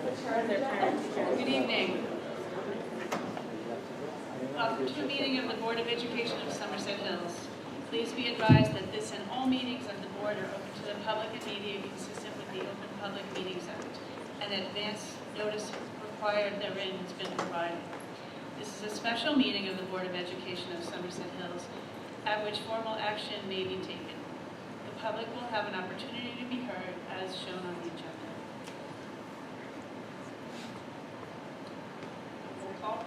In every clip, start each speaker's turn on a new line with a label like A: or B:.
A: Good evening. Welcome to a meeting of the Board of Education of Somerset Hills. Please be advised that this and all meetings of the board are open to the public and media consistent with the Open Public Meetings Act, and that advance notice required therein has been provided. This is a special meeting of the Board of Education of Somerset Hills, at which formal action may be taken. The public will have an opportunity to be heard as shown on the agenda.
B: Roll call.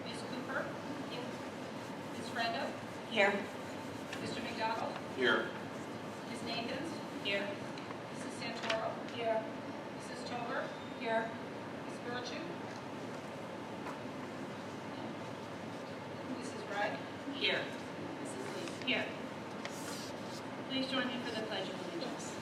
B: Ms. Cooper? Here. Ms. Frenda?
C: Here.
B: Mr. McDonald?
D: Here.
B: Ms. Nathans?
A: Here.
B: Mrs. Santoro?
C: Here.
B: Mrs. Tover?
C: Here.
B: Ms. Burchett? Mrs. Wright?
A: Here.
B: Mrs. Lee?
A: Here. Please join me for the Pledge of Allegiance.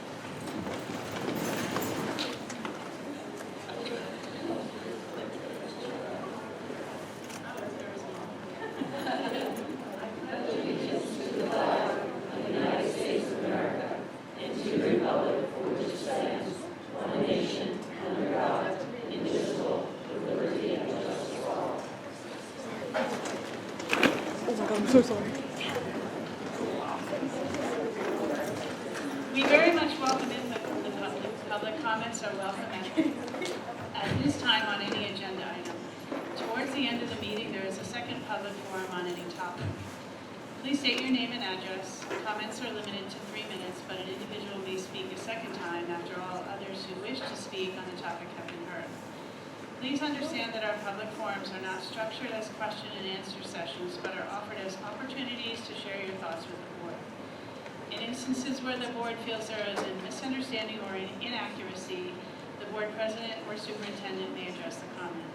E: I'm so sorry.
A: We very much welcome input from the public. Public comments are welcome at this time on any agenda item. Towards the end of the meeting, there is a second public forum on any topic. Please state your name and address. Comments are limited to 3 minutes, but an individual may speak a second time after all others who wish to speak on the topic have been heard. Please understand that our public forums are not structured as question and answer sessions, but are offered as opportunities to share your thoughts with the board. In instances where the board feels there is a misunderstanding or an inaccuracy, the board president or superintendent may address the comment.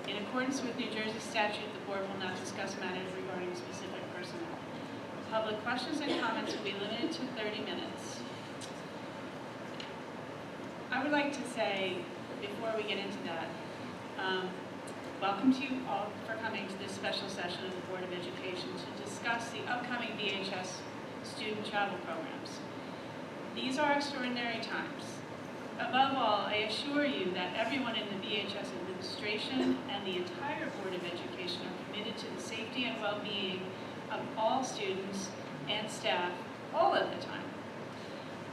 A: In accordance with New Jersey statute, the board will not discuss matters regarding specific personnel. Public questions and comments will be limited to 30 minutes. I would like to say, before we get into that, welcome to you all for coming to this special session of the Board of Education to discuss the upcoming BHS student travel programs. These are extraordinary times. Above all, I assure you that everyone in the BHS administration and the entire Board of Education are committed to the safety and well-being of all students and staff all of the time.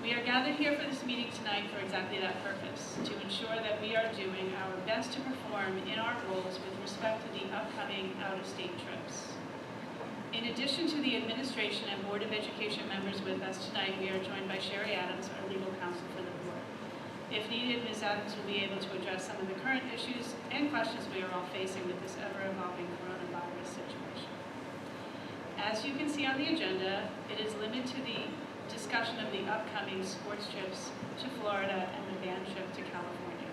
A: We are gathered here for this meeting tonight for exactly that purpose, to ensure that we are doing our best to perform in our roles with respect to the upcoming out-of-state trips. In addition to the administration and Board of Education members with us tonight, we are joined by Sherry Adams, our legal counsel for the board. If needed, Ms. Adams will be able to address some of the current issues and questions we are all facing with this ever-evolving coronavirus situation. As you can see on the agenda, it is limited to the discussion of the upcoming sports trips to Florida and the band trip to California.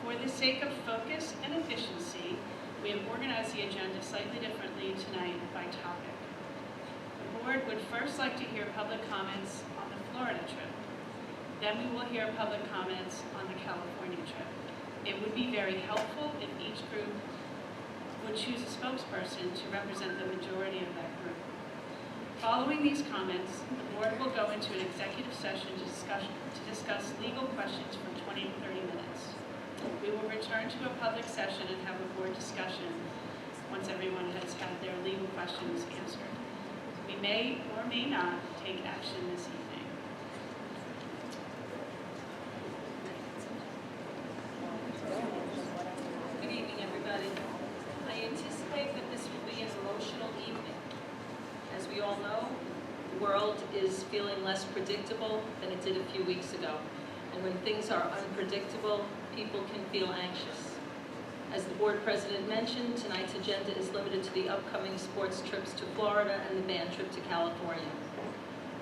A: For the sake of focus and efficiency, we have organized the agenda slightly differently tonight by topic. The board would first like to hear public comments on the Florida trip. Then we will hear public comments on the California trip. It would be very helpful if each group would choose a spokesperson to represent the majority of that group. Following these comments, the board will go into an executive session to discuss legal questions for 20 to 30 minutes. We will return to a public session and have a board discussion once everyone has had their legal questions answered. We may or may not take action this evening.
B: Good evening, everybody. I anticipate that this will be an emotional evening. As we all know, the world is feeling less predictable than it did a few weeks ago. And when things are unpredictable, people can feel anxious. As the board president mentioned, tonight's agenda is limited to the upcoming sports trips to Florida and the band trip to California.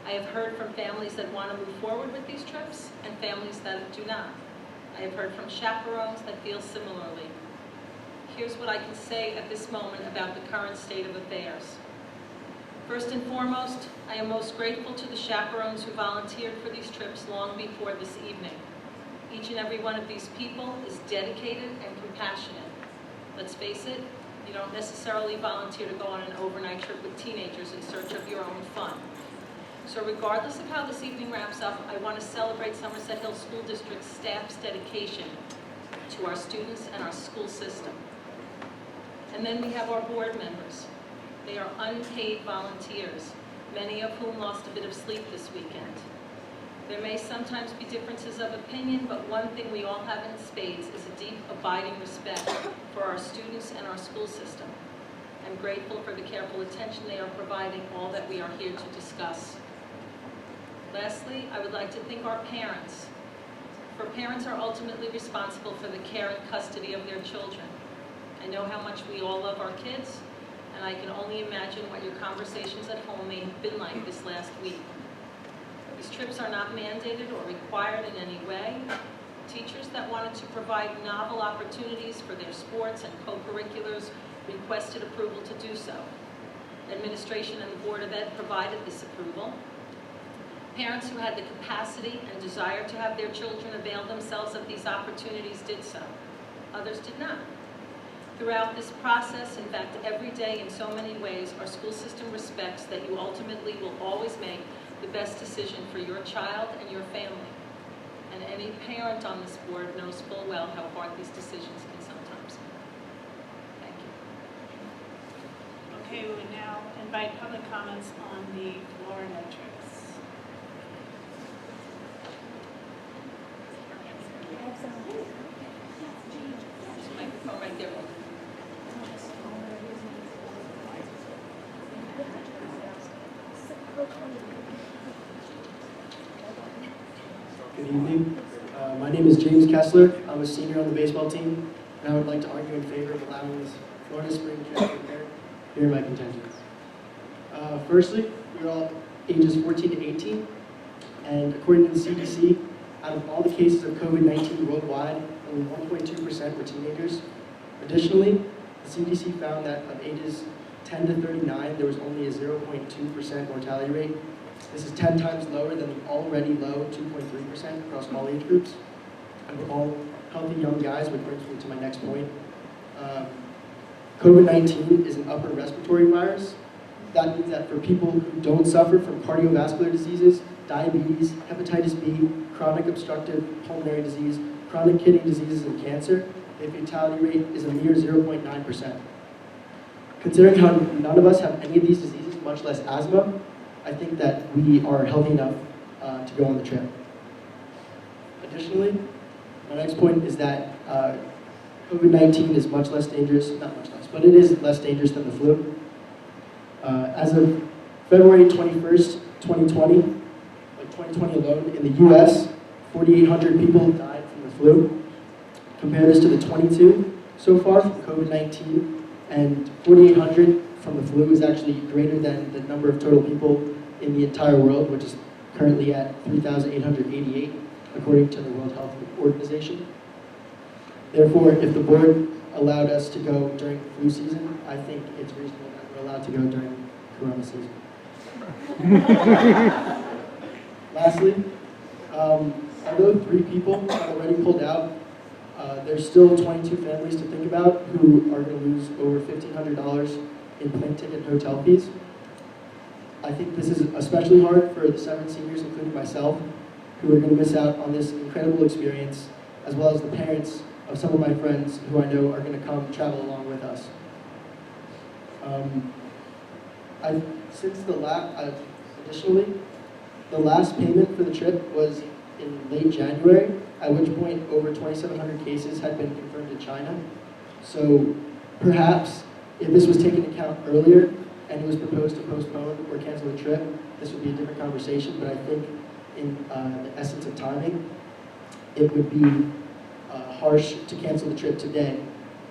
B: I have heard from families that want to move forward with these trips and families that do not. I have heard from chaperones that feel similarly. Here's what I can say at this moment about the current state of affairs. First and foremost, I am most grateful to the chaperones who volunteered for these trips long before this evening. Each and every one of these people is dedicated and compassionate. Let's face it, you don't necessarily volunteer to go on an overnight trip with teenagers in search of your own fun. So regardless of how this evening wraps up, I want to celebrate Somerset Hills School District's staff's dedication to our students and our school system. And then we have our board members. They are unpaid volunteers, many of whom lost a bit of sleep this weekend. There may sometimes be differences of opinion, but one thing we all have in spades is a deep, abiding respect for our students and our school system. I'm grateful for the careful attention they are providing all that we are here to discuss. Lastly, I would like to thank our parents. For parents are ultimately responsible for the care and custody of their children. I know how much we all love our kids, and I can only imagine what your conversations at home may have been like this last week. These trips are not mandated or required in any way. Teachers that wanted to provide novel opportunities for their sports and co-curriculars requested approval to do so. Administration and the Board of Ed provided this approval. Parents who had the capacity and desire to have their children avail themselves of these opportunities did so. Others did not. Throughout this process, in fact, every day in so many ways, our school system respects that you ultimately will always make the best decision for your child and your family. And any parent on this board knows full well how hard these decisions can sometimes be. Thank you.
A: Okay, we would now invite public comments on the Florida trips.
B: There's a microphone right there.
C: Good evening. My name is James Kessler. I'm a senior on the baseball team, and I would like to argue in favor of allowing this Florida spring trip to occur. Here are my contentions. Firstly, we're all ages 14 to 18, and according to the CDC, out of all the cases of COVID-19 worldwide, only 1.2% were teenagers. Additionally, the CDC found that of ages 10 to 39, there was only a 0.2% mortality rate. This is 10 times lower than the already low 2.3% across all age groups. And we're all healthy young guys, which brings me to my next point. COVID-19 is an upper respiratory virus. That means that for people who don't suffer from cardiovascular diseases, diabetes, hepatitis B, chronic obstructive pulmonary disease, chronic kidney diseases, and cancer, the fatality rate is a mere 0.9%. Considering how none of us have any of these diseases, much less asthma, I think that we are healthy enough to go on the trip. Additionally, my next point is that COVID-19 is much less dangerous, not much less, but it is less dangerous than the flu. As of February 21st, 2020, like 2020 alone, in the US, 4,800 people died from the flu. Compare this to the 22 so far from COVID-19, and 4,800 from the flu is actually greater than the number of total people in the entire world, which is currently at 3,888, according to the World Health Organization. Therefore, if the board allowed us to go during flu season, I think it's reasonable that we're allowed to go during Corona season. Lastly, although 3 people have already pulled out, there's still 22 families to think about who are going to lose over $1,500 in plane ticket and hotel fees. I think this is especially hard for the 7 seniors, including myself, who are going to miss out on this incredible experience, as well as the parents of some of my friends who I know are going to come travel along with us. Additionally, the last payment for the trip was in late January, at which point over 2,700 cases had been confirmed in China. So perhaps if this was taken into account earlier and it was proposed to postpone or cancel the trip, this would be a different conversation, but I think in the essence of timing, it would be harsh to cancel the trip today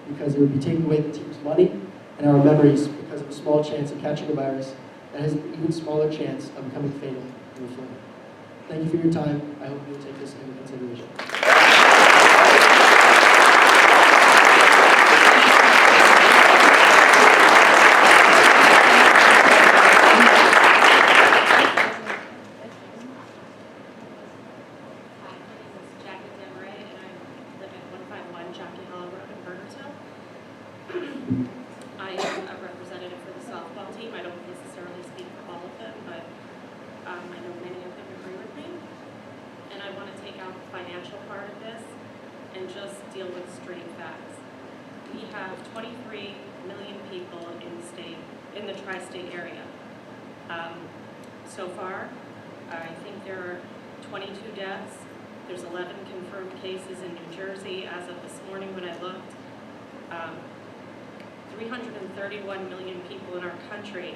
C: because it would be taking away the team's money and our memories because of a small chance of catching a virus that has an even smaller chance of becoming fatal in the flu. Thank you for your time. I hope you will take this into consideration.
D: I am a representative for the softball team. I don't necessarily speak for all of them, but I know many of them agree with me. And I want to take out the financial part of this. and just deal with straight facts. We have 23 million people in the tri-state area. So far, I think there are 22 deaths. There's 11 confirmed cases in New Jersey as of this morning when I looked. 331 million people in our country.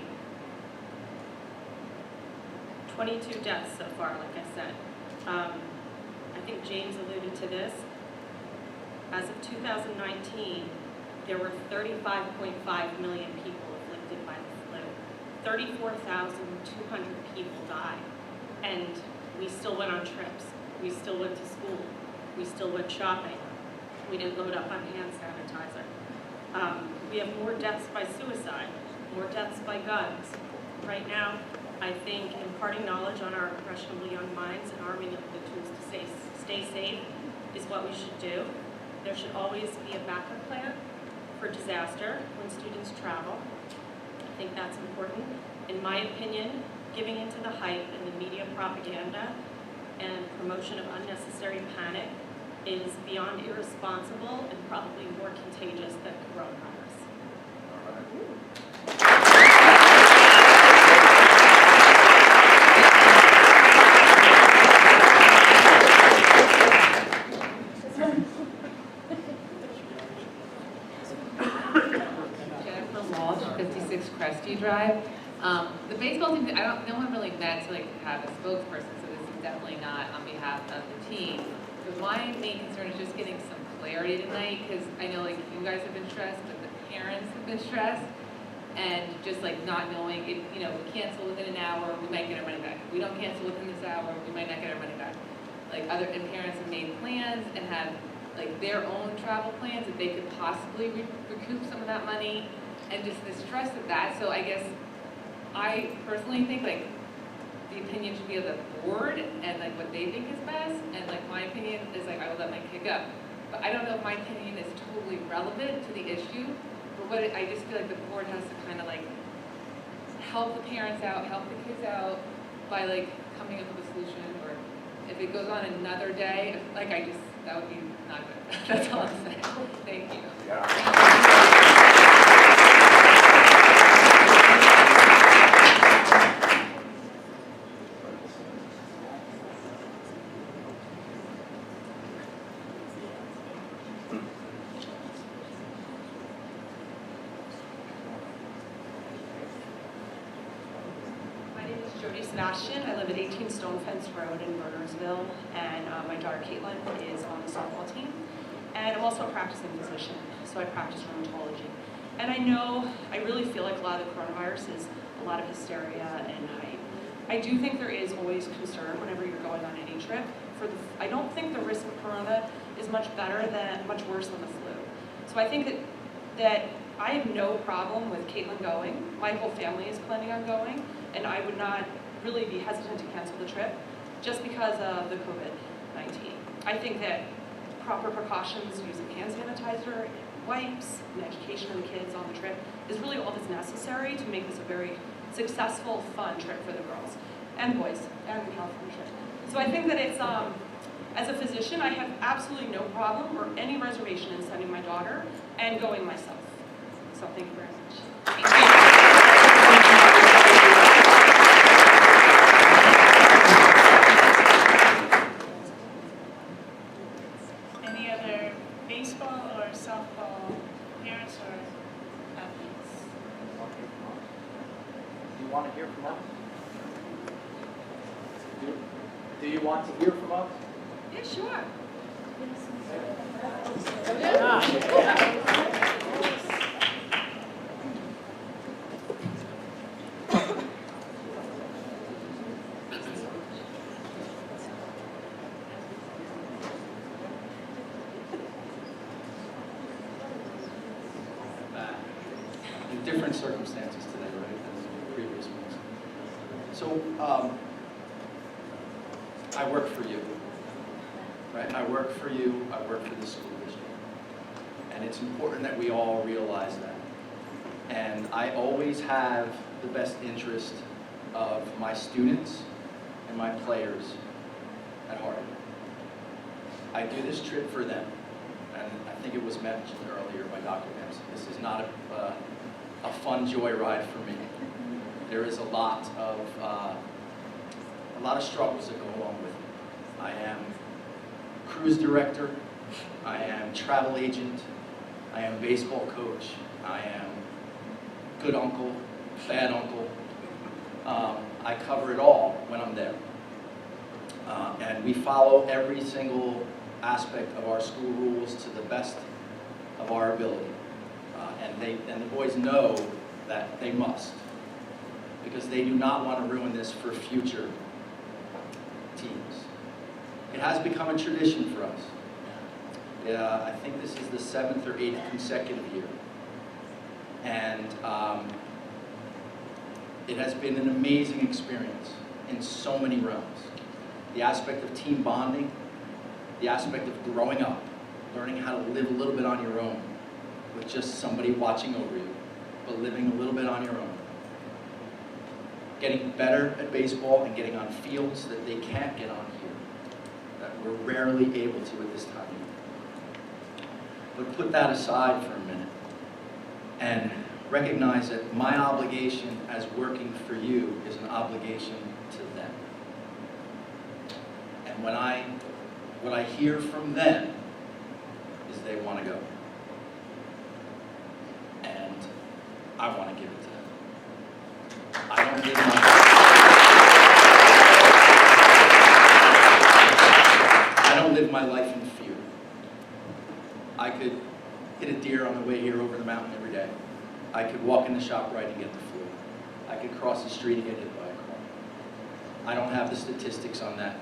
D: 22 deaths so far, like I said. I think James alluded to this. As of 2019, there were 35.5 million people afflicted by the flu. 34,200 people died. And we still went on trips. We still went to school. We still went shopping. We didn't load up on hand sanitizer. We have more deaths by suicide, more deaths by guns. Right now, I think imparting knowledge on our impressionable young minds and arming them with the tools to stay safe is what we should do. There should always be a backup plan for disaster when students travel. I think that's important. In my opinion, giving into the hype and the media propaganda and promotion of unnecessary panic is beyond irresponsible and probably more contagious than coronavirus.
E: Jennifer Walsh, 56 Cresty Drive. The baseball team, no one really met to have a spokesperson, so this is definitely not on behalf of the team. But my main concern is just getting some clarity tonight, because I know you guys have been stressed, but the parents have been stressed, and just not knowing if we cancel within an hour, we might get our money back. If we don't cancel within this hour, we might not get our money back. And parents have made plans and have their own travel plans that they could possibly recoup some of that money, and just the stress of that. So I guess I personally think the opinion should be of the board and what they think is best, and my opinion is I will let my kid go. But I don't know if my opinion is totally relevant to the issue, but I just feel the board has to kind of help the parents out, help the kids out by coming up with a solution, or if it goes on another day, that would be not good. That's all I'm saying. Thank you.
F: Sebastian. I live at 18 Stone Fence Road in Bernardsville, and my daughter Caitlin is on the softball team. And I'm also a practicing physician, so I practice rheumatology. And I really feel like a lot of the coronavirus is a lot of hysteria and hype. I do think there is always concern whenever you're going on any trip. I don't think the risk of corona is much worse than the flu. So I think that I have no problem with Caitlin going. My whole family is planning on going, and I would not really be hesitant to cancel the trip just because of the COVID-19. I think that proper precautions, using hand sanitizer, wipes, and education of the kids on the trip is really all that's necessary to make this a very successful, fun trip for the girls and boys and the California trip. So I think that it's, as a physician, I have absolutely no problem or any reservation in sending my daughter and going myself. So thank you very much. Thank you.
A: Baseball or softball parents or athletes?
G: Do you want to hear from us? Do you want to hear from us?
A: Yeah, sure.
H: Different circumstances today, right, than the previous ones. So, I work for you, right? I work for you, I work for the school district. And it's important that we all realize that. And I always have the best interest of my students and my players at heart. I do this trip for them. and I think it was mentioned earlier by Dr. Dempsey, this is not a fun joyride for me. There is a lot of struggles that go along with it. I am cruise director, I am travel agent, I am baseball coach, I am good uncle, bad uncle. I cover it all when I'm there. And we follow every single aspect of our school rules to the best of our ability. And the boys know that they must, because they do not want to ruin this for future teams. It has become a tradition for us. I think this is the 7th or 8th consecutive year. And it has been an amazing experience in so many realms. The aspect of team bonding, the aspect of growing up, learning how to live a little bit on your own with just somebody watching over you, but living a little bit on your own. Getting better at baseball and getting on fields that they can't get on here, that we're rarely able to at this time of year. But put that aside for a minute and recognize that my obligation as working for you is an obligation to them. And what I hear from them is they want to go. And I want to give it to them. I don't live my life in fear. I could hit a deer on the way here over the mountain every day. I could walk in the shop right and get the flu. I could cross the street and get hit by a car. I don't have the statistics on that.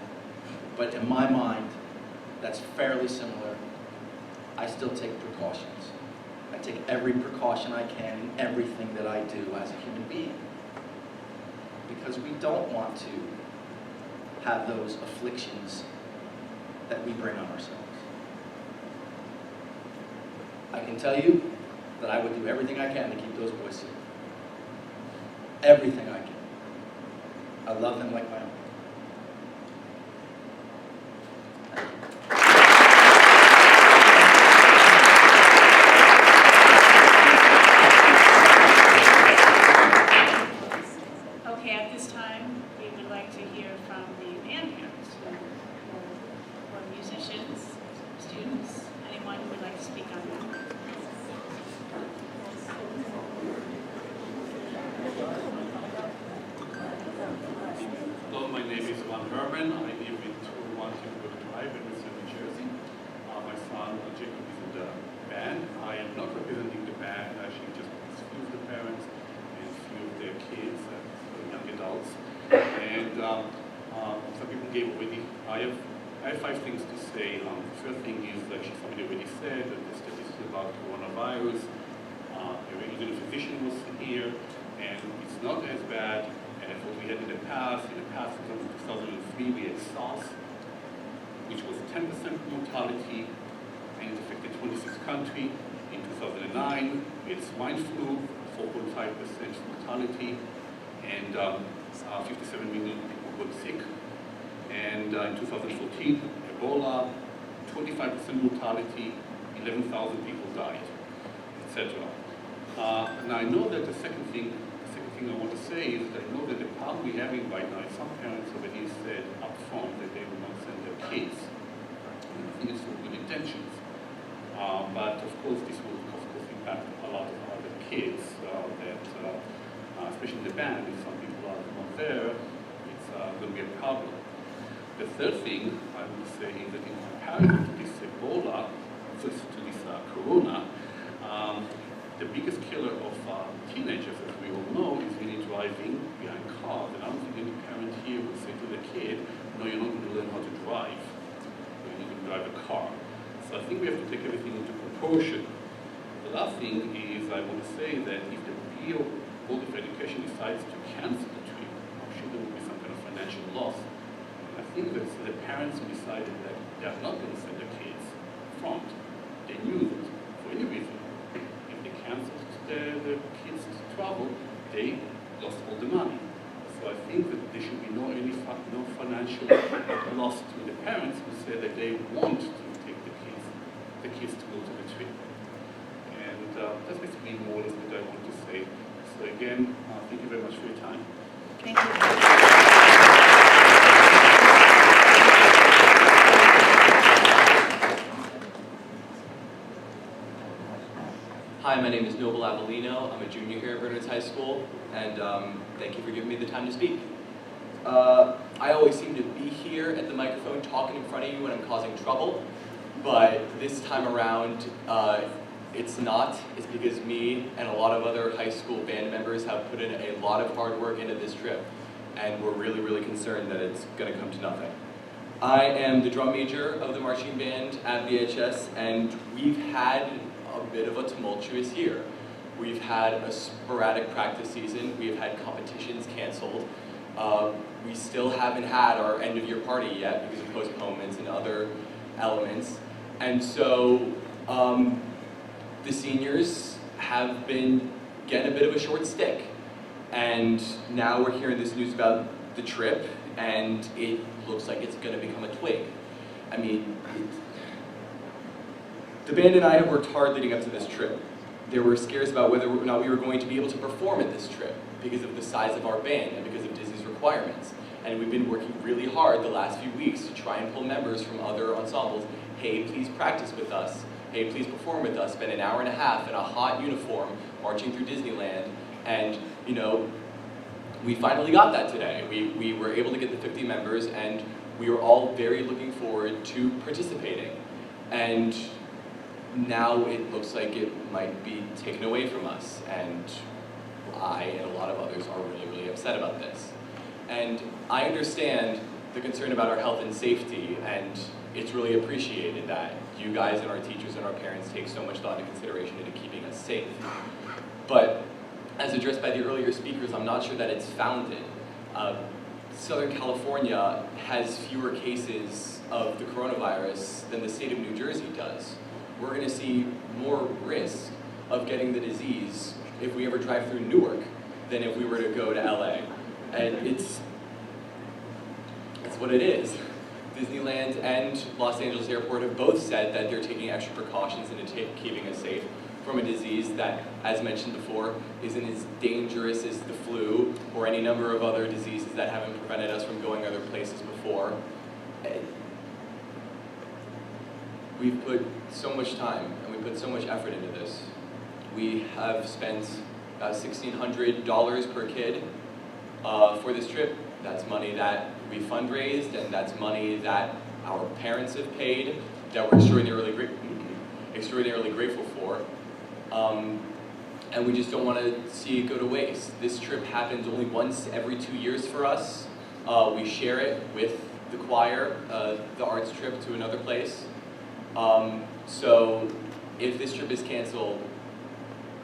H: But in my mind, that's fairly similar. I still take precautions. I take every precaution I can in everything that I do as a human being. Because we don't want to have those afflictions that we bring on ourselves. I can tell you that I would do everything I can to keep those boys safe. Everything I can. I love them like my own.
A: Okay, at this time, we would like to hear from the band parents or musicians, students, anyone who would like to speak on that.
I: Hello, my name is Van Herman. I live in 212 Drive in Western New Jersey. My son Jacob is in the band. I am not representing the band. I actually just few of the parents and few of their kids, young adults. And some people gave already. I have 5 things to say. The first thing is actually somebody already said that the statistics about coronavirus. Even a physician was here, and it's not as bad as what we had in the past. In the past, in 2003, we had SARS, which was 10% mortality, and it affected 26 countries. In 2009, we had swine flu, 4.5% mortality, and 57 million people got sick. And in 2014, Ebola, 25% mortality, 11,000 people died, etc. And I know that the second thing I want to say is that I know that the problem we're having right now is some parents already said up front that they will not send their kids. And I think it's for good intentions. But of course, this will impact a lot of other kids especially the band. If some people are not there, it's going to be a problem. The third thing I would say is that in comparison to this Ebola, to this corona, the biggest killer of teenagers, as we all know, is really driving behind cars. And I don't think any parent here would say to the kid, no, you're not going to learn how to drive. You're not going to drive a car. So I think we have to take everything into proportion. The last thing is I want to say that if the Board of Education decides to cancel the trip, I'm sure there will be some kind of financial loss. And I think that the parents who decided that they are not going to send their kids front, they knew that for any reason, canceled the kids' travel, they lost all the money. So I think that there should be no financial loss to the parents who say that they want to take the kids the kids to go to the trip. And that's basically more or less what I want to say. So again, thank you very much for your time.
A: Thank you.
J: Hi, my name is Noble Avellino. I'm a junior here at Bernards High School, and thank you for giving me the time to speak. I always seem to be here at the microphone talking in front of you when I'm causing trouble, but this time around, it's not. It's because me and a lot of other high school band members have put in a lot of hard work into this trip, and we're really, really concerned that it's going to come to nothing. I am the drum major of the marching band at VHS, and we've had a bit of a tumultuous year. We've had a sporadic practice season. We've had competitions canceled. We still haven't had our end of year party yet because of postponements and other elements. And so the seniors have been getting a bit of a short stick. And now we're hearing this news about the trip, and it looks like it's going to become a twig. I mean, the band and I have worked hard leading up to this trip. There were scares about whether or not we were going to be able to perform at this trip because of the size of our band and because of Disney's requirements. And we've been working really hard the last few weeks to try and pull members from other ensembles. Hey, please practice with us. Hey, please perform with us. Spend an hour and a half in a hot uniform marching through Disneyland. And, you know, we finally got that today. We were able to get the 50 members, and we were all very looking forward to participating. And now it looks like it might be taken away from us, and I and a lot of others are really, really upset about this. And I understand the concern about our health and safety, and it's really appreciated that you guys and our teachers and our parents take so much thought and consideration into keeping us safe. But as addressed by the earlier speakers, I'm not sure that it's founded. Southern California has fewer cases of the coronavirus than the state of New Jersey does. We're going to see more risk of getting the disease if we ever drive through Newark than if we were to go to LA. And it's what it is. Disneyland and Los Angeles Airport have both said that they're taking extra precautions into keeping us safe from a disease that, as mentioned before, isn't as dangerous as the flu or any number of other diseases that haven't prevented us from going other places before. We've put so much time and we put so much effort into this. We have spent about $1,600 per kid for this trip. That's money that we fundraised, and that's money that our parents have paid, that we're extraordinarily grateful for. And we just don't want to see it go to waste. This trip happens only once every 2 years for us. We share it with the choir, the arts trip to another place. So if this trip is canceled,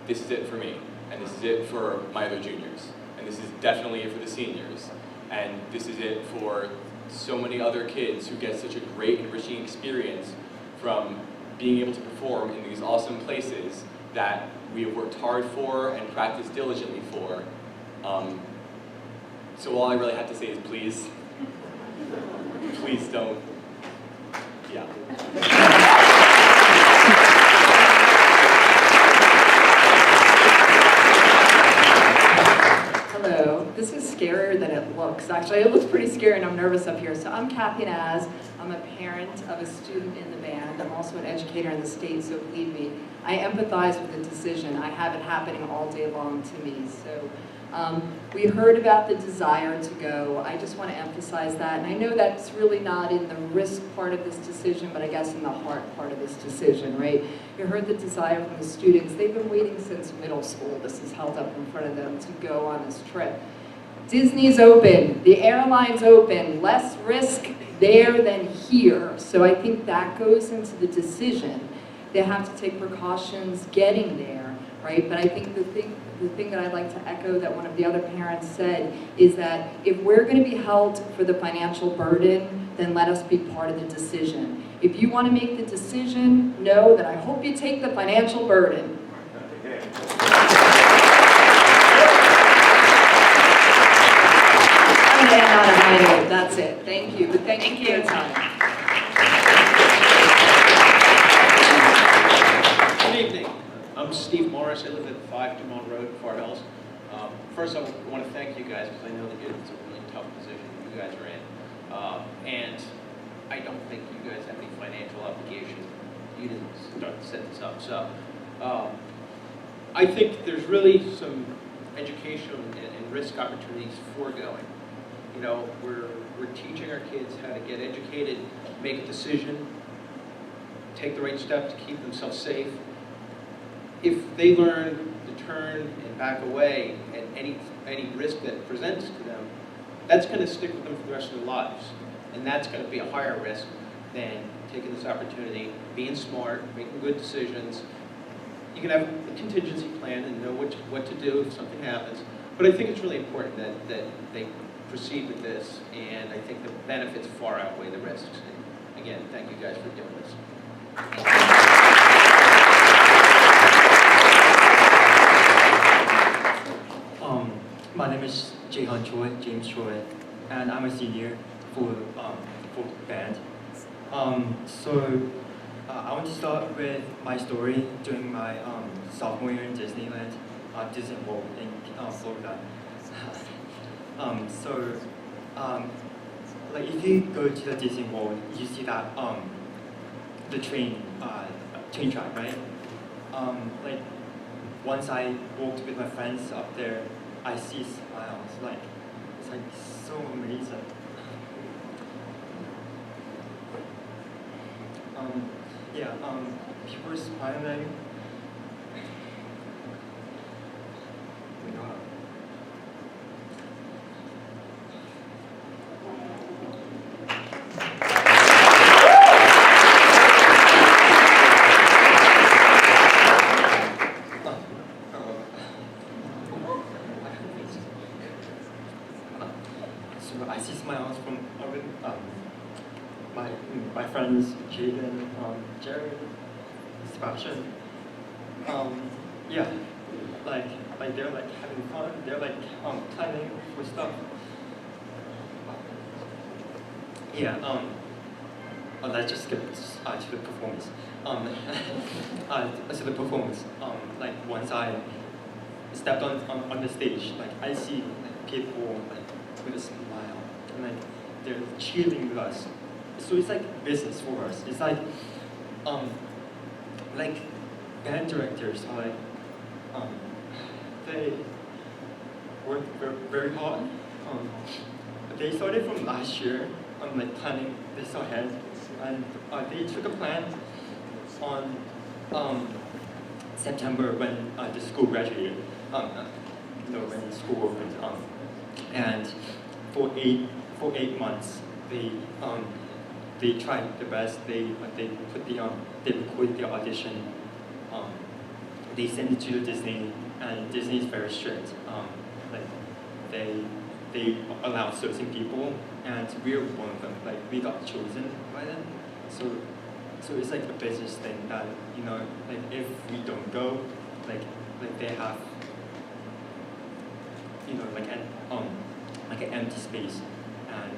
J: this is it for me, and this is it for my other juniors, and this is definitely it for the seniors, and this is it for so many other kids who get such a great enriching experience from being able to perform in these awesome places that we have worked hard for and practiced diligently for. So all I really have to say is please don't, yeah.
K: Hello, this is scarier than it looks. Actually, it looks pretty scary and I'm nervous up here. So I'm Kathy Naz. I'm a parent of a student in the band. I'm also an educator in the state, so believe me, I empathize with the decision. I have it happening all day long to me. So we heard about the desire to go. I just want to emphasize that. And I know that's really not in the risk part of this decision, but I guess in the heart part of this decision, right? You heard the desire from the students. They've been waiting since middle school. This is held up in front of them to go on this trip. Disney's open, the airline's open, less risk there than here. So I think that goes into the decision. They have to take precautions getting there, right? But I think the thing that I'd like to echo that one of the other parents said is that if we're going to be held for the financial burden, then let us be part of the decision. If you want to make the decision, know that I hope you take the financial burden. That's it. Thank you. But thank you for your time.
L: first I want to thank you guys because I know that it's a really tough position you guys are in. And I don't think you guys have any financial obligation. You didn't set this up. So I think there's really some educational and risk opportunities foregoing. You know, we're teaching our kids how to get educated, make a decision, take the right step to keep themselves safe. If they learn to turn and back away at any risk that presents to them, that's going to stick with them for the rest of their lives. And that's going to be a higher risk than taking this opportunity, being smart, making good decisions. You can have a contingency plan and know what to do if something happens. But I think it's really important that they proceed with this, and I think the benefits far outweigh the risks. And again, thank you guys for doing this.
M: My name is James Choi, and I'm a senior for band. I want to start with my story during my sophomore year in Disneyland, Disney World in Florida. Like if you go to the Disney World, you see that the train track, right? Like once I walked with my friends up there, I see smiles. Like it's like so amazing. People are smiling. So I see smiles from my friends, Jaden, Jared, Sebastian. Like they're like having fun. They're like planning for stuff. Let's just skip to the performance. So the performance. Like once I stepped on the stage, like I see like people like with a smile and like they're cheering with us. So it's like business for us. It's like band directors are like they work very hard. They started from last year like planning this ahead, and they took a plan on September when the school graduated. When the school opened. And for 8 months they tried their best. They recorded the audition. They sent it to Disney, and Disney is very strict. They allow certain people, and we're one of them. Like we got chosen by them. So it's like a business thing that like if we don't go, like they have like an empty space, and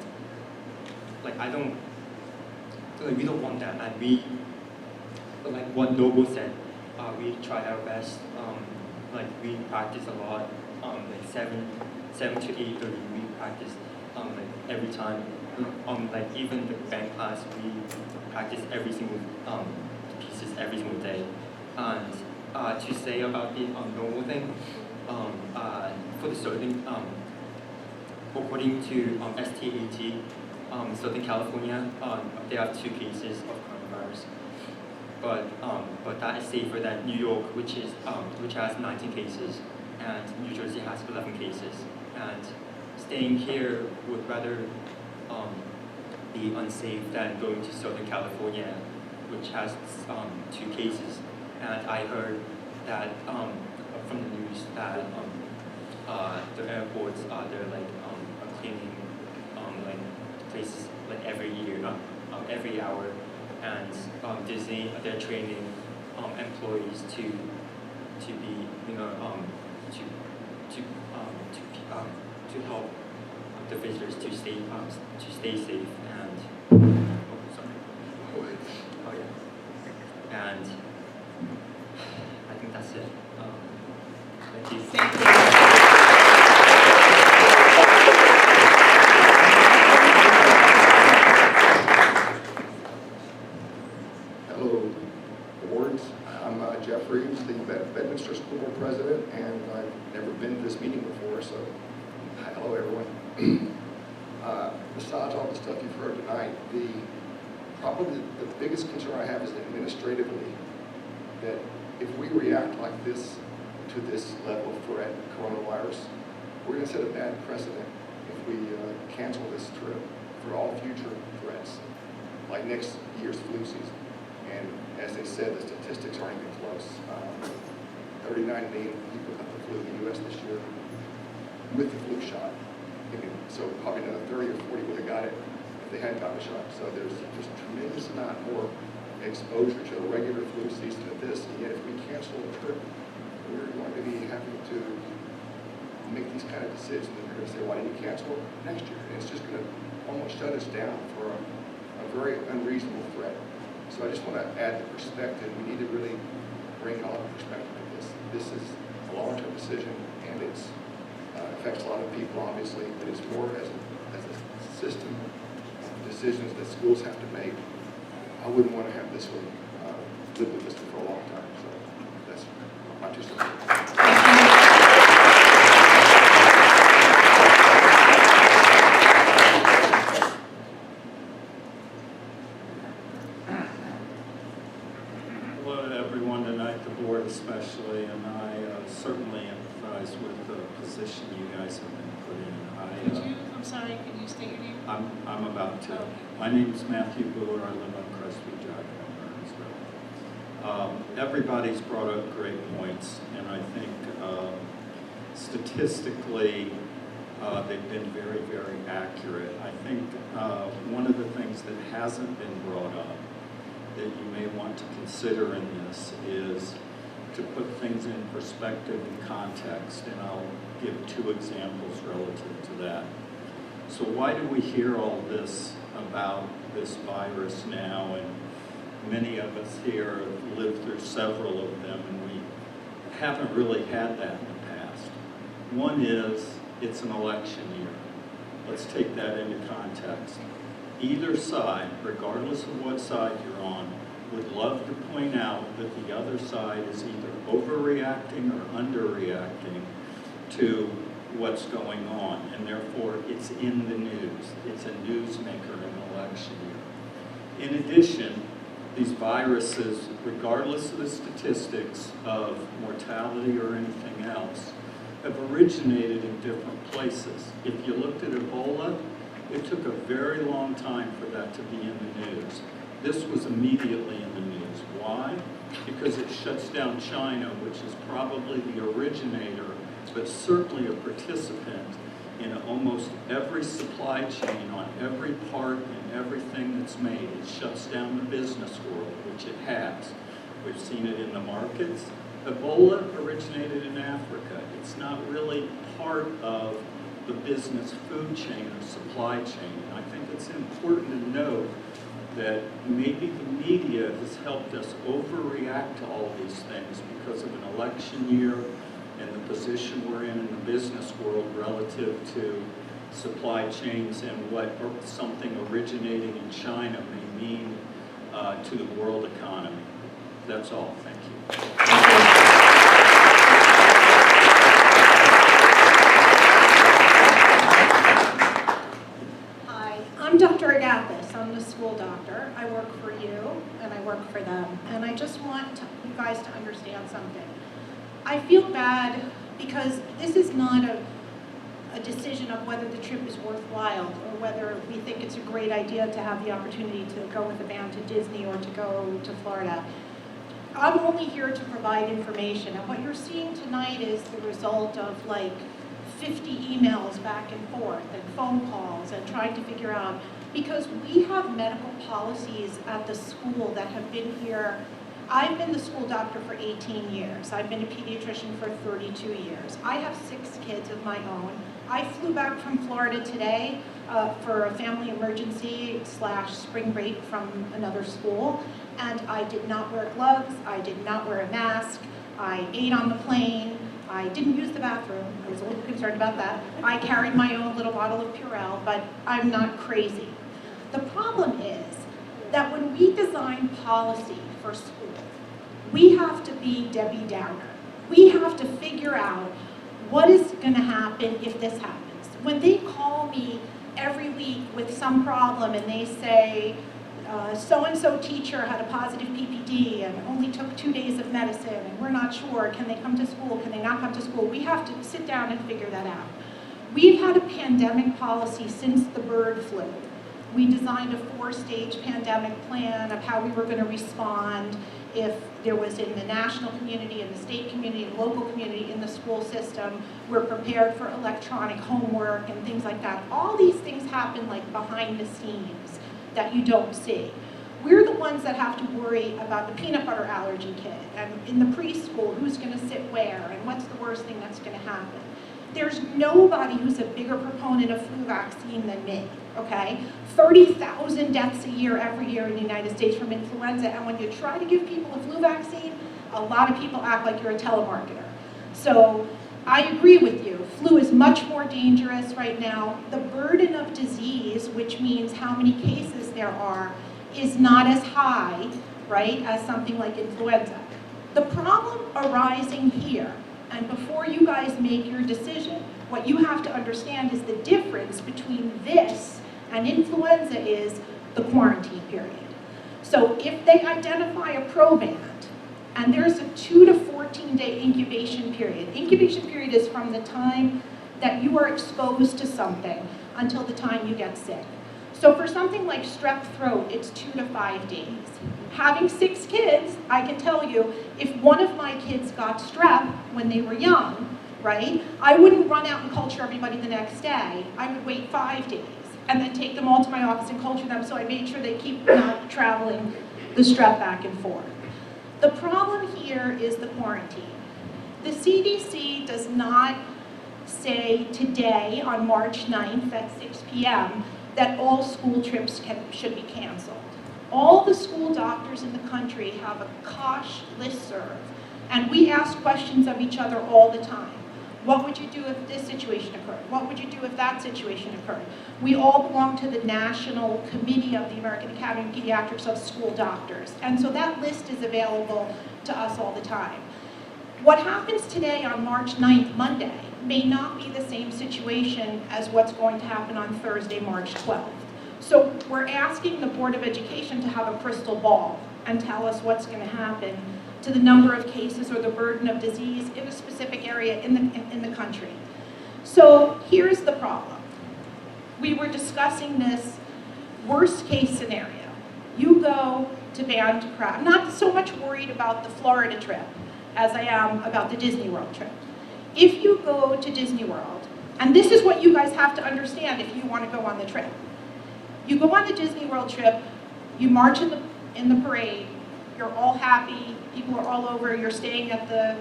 M: we don't want that. And we, like what Noble said, we try our best. Like we practice a lot. Like 7 to 8:30 we practice. Like every time. Like even the band class, we practice every single pieces every single day. And to say about the Noble thing, for the certain according to STAT, Southern California, they have 2 cases of coronavirus, but that is safer than New York, which has 19 cases, and New Jersey has 11 cases. And staying here would rather be unsafe than going to Southern California, which has 2 cases. And I heard that from the news that the airports they're like cleaning like places like every year, every hour, and Disney they're training employees to be to help the visitors to stay safe and and I think that's it. Thank you.
A: Thank you.
N: besides all the stuff you've heard tonight, probably the biggest concern I have is administratively, that if we react like this to this level of threat, coronavirus, we're going to set a bad precedent if we cancel this trip for all future threats, like next year's flu season. And as they said, the statistics aren't even close. 39 million people got the flu in the U.S. this year with the flu shot. So probably another 30 or 40 would have got it if they hadn't gotten the shot. So there's just a tremendous amount more exposure to a regular flu season at this. And yet if we cancel the trip, we're going to be having to make these kind of decisions. And they're going to say, why didn't you cancel next year? And it's just going to almost shut us down for a very unreasonable threat. So I just want to add the perspective. We need to really bring a lot of perspective to this. This is a long-term decision, and it's affects a lot of people, obviously, but it's more as a system of decisions that schools have to make. I wouldn't want to have this one live with this for a long time. So that's my 2 cents.
O: Hello to everyone tonight, the board especially, and I certainly empathize with the position you guys have been put in.
A: I'm sorry, can you state your name?
O: I'm about to.
A: Okay.
O: My name is Matthew Boer. I live on Crestview Drive in Burnsville. Everybody's brought up great points, and I think statistically they've been very, very accurate. I think one of the things that hasn't been brought up that you may want to consider in this is to put things in perspective and context, and I'll give 2 examples relative to that. So why do we hear all this about this virus now? And many of us here have lived through several of them, and we haven't really had that in the past. One is, it's an election year. Let's take that into context. Either side, regardless of what side you're on, would love to point out that the other side is either overreacting or underreacting to what's going on, and therefore it's in the news. It's a newsmaker in an election year. In addition, these viruses, regardless of the statistics of mortality or anything else, have originated in different places. If you looked at Ebola, it took a very long time for that to be in the news. This was immediately in the news. Why? Because it shuts down China, which is probably the originator, but certainly a participant in almost every supply chain on every part and everything that's made. It shuts down the business world, which it has. We've seen it in the markets. Ebola originated in Africa. It's not really part of the business food chain or supply chain. And I think it's important to note that maybe the media has helped us overreact to all these things because of an election year and the position we're in the business world relative to supply chains and what something originating in China may mean to the world economy. That's all. Thank you.
P: Hi, I'm Dr. Agathis. I'm the school doctor. I work for you and I work for them. And I just want you guys to understand something. I feel bad because this is not a decision of whether the trip is worthwhile or whether we think it's a great idea to have the opportunity to go with the band to Disney or to go to Florida. I'm only here to provide information, and what you're seeing tonight is the result of like 50 emails back and forth and phone calls and trying to figure out, because we have medical policies at the school that have been here. I've been the school doctor for 18 years. I've been a pediatrician for 32 years. I have 6 kids of my own. I flew back from Florida today for a family emergency / spring break from another school, and I did not wear gloves, I did not wear a mask, I ate on the plane, I didn't use the bathroom, I was a little concerned about that. I carried my own little bottle of Purell, but I'm not crazy. The problem is that when we design policy for school, we have to be Debbie Downer. We have to figure out what is going to happen if this happens. When they call me every week with some problem and they say, so-and-so teacher had a positive PPD and only took 2 days of medicine and we're not sure, can they come to school, can they not come to school? We have to sit down and figure that out. We've had a pandemic policy since the bird flu. We designed a 4-stage pandemic plan of how we were going to respond if there was in the national community, in the state community, in the local community, in the school system. We're prepared for electronic homework and things like that. All these things happen like behind the scenes that you don't see. We're the ones that have to worry about the peanut butter allergy kid and in the preschool, who's going to sit where and what's the worst thing that's going to happen. There's nobody who's a bigger proponent of flu vaccine than me, okay? 30,000 deaths a year every year in the United States from influenza, and when you try to give people a flu vaccine, a lot of people act like you're a telemarketer. So I agree with you. Flu is much more dangerous right now. The burden of disease, which means how many cases there are, is not as high, right, as something like influenza. The problem arising here, and before you guys make your decision, what you have to understand is the difference between this and influenza is the quarantine period. So if they identify a proband, and there's a 2 to 14-day incubation period. Incubation period is from the time that you are exposed to something until the time you get sick. So for something like strep throat, it's 2 to 5 days. Having 6 kids, I can tell you, if one of my kids got strep when they were young, right, I wouldn't run out and culture everybody the next day. I would wait 5 days and then take them all to my office and culture them, so I made sure they keep not traveling the strep back and forth. The problem here is the quarantine. The CDC does not say today on March 9th at 6 p.m. that all school trips should be canceled. All the school doctors in the country have a COSH listserv, and we ask questions of each other all the time. What would you do if this situation occurred? What would you do if that situation occurred? We all belong to the National Committee of the American Academy of Pediatrics of School Doctors, and so that list is available to us all the time. What happens today on March 9th, Monday, may not be the same situation as what's going to happen on Thursday, March 12th. So we're asking the Board of Education to have a crystal ball and tell us what's going to happen to the number of cases or the burden of disease in a specific area in the country. So here's the problem. We were discussing this worst case scenario. You go to band crowd. I'm not so much worried about the Florida trip as I am about the Disney World trip. If you go to Disney World, and this is what you guys have to understand if you want to go on the trip. You go on the Disney World trip, you march in the parade, you're all happy, people are all over, you're staying at the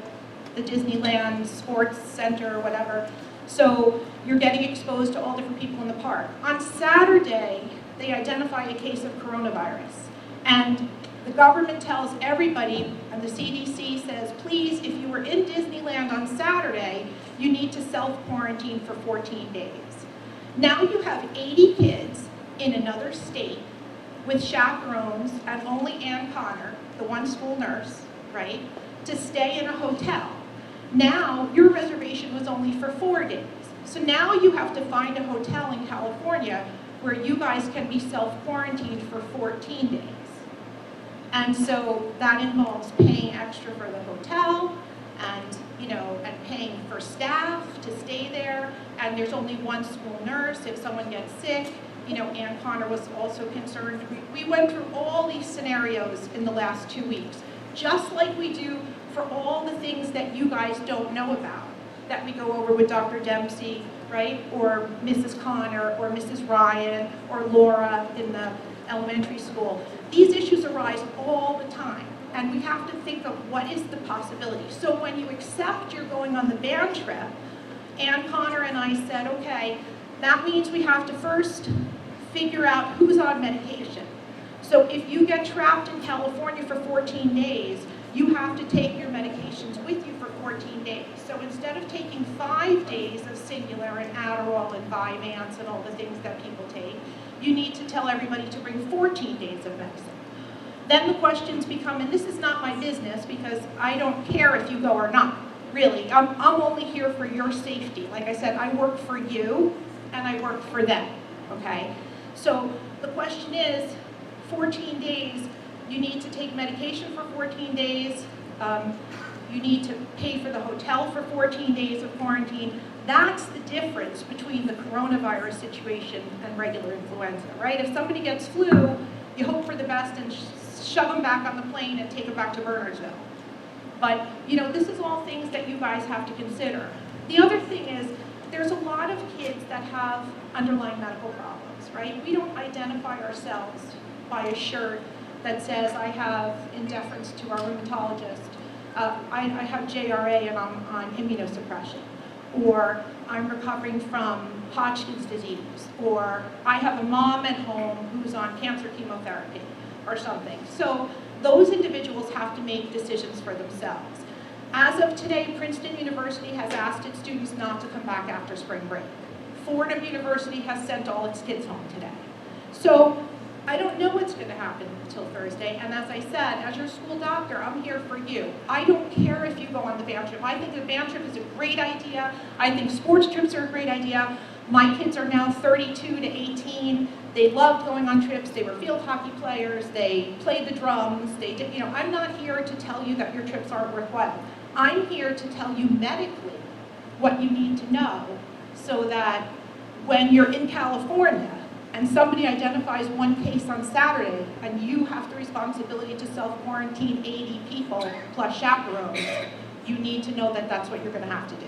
P: Disneyland Sports Center or whatever. So you're getting exposed to all different people in the park. On Saturday, they identify a case of coronavirus. And the government tells everybody, and the CDC says, please, if you were in Disneyland on Saturday, you need to self-quarantine for 14 days. Now you have 80 kids in another state with chaperones and only Ann Connor, the one school nurse, right, to stay in a hotel. Now your reservation was only for 4 days. So now you have to find a hotel in California where you guys can be self-quarantined for 14 days. And so that involves paying extra for the hotel and, and paying for staff to stay there. And there's only one school nurse. If someone gets sick, Ann Connor was also concerned. We went through all these scenarios in the last 2 weeks, just like we do for all the things that you guys don't know about, that we go over with Dr. Dempsey, right? Or Mrs. Connor, or Mrs. Ryan, or Laura in the elementary school. These issues arise all the time, and we have to think of what is the possibility. So when you accept you're going on the band trip, Ann Connor and I said, okay, that means we have to first figure out who's on medication. So if you get trapped in California for 14 days, you have to take your medications with you for 14 days. So instead of taking 5 days of Singular and Adderall and Vyvanse and all the things that people take, you need to tell everybody to bring 14 days of medicine. Then the questions become, and this is not my business because I don't care if you go or not, really. I'm only here for your safety. Like I said, I work for you and I work for them, okay? So the question is, 14 days, you need to take medication for 14 days, you need to pay for the hotel for 14 days of quarantine. That's the difference between the coronavirus situation and regular influenza, right? If somebody gets flu, you hope for the best and shove them back on the plane and take them back to Bernardsville. But, this is all things that you guys have to consider. The other thing is, there's a lot of kids that have underlying medical problems, right? We don't identify ourselves by a shirt that says, I have, in deference to our rheumatologist, I have JRA and I'm on immunosuppression, or I'm recovering from Hodgkin's disease, or I have a mom at home who's on cancer chemotherapy, or something. So those individuals have to make decisions for themselves. As of today, Princeton University has asked its students not to come back after spring break. Fordham University has sent all its kids home today. So I don't know what's going to happen until Thursday, and as I said, as your school doctor, I'm here for you. I don't care if you go on the band trip. I think the band trip is a great idea. I think sports trips are a great idea. My kids are now 32 to 18. They loved going on trips. They were field hockey players. They played the drums. They did, I'm not here to tell you that your trips aren't worthwhile. I'm here to tell you medically what you need to know so that when you're in California and somebody identifies one case on Saturday and you have the responsibility to self-quarantine 80 people plus chaperones, you need to know that that's what you're going to have to do.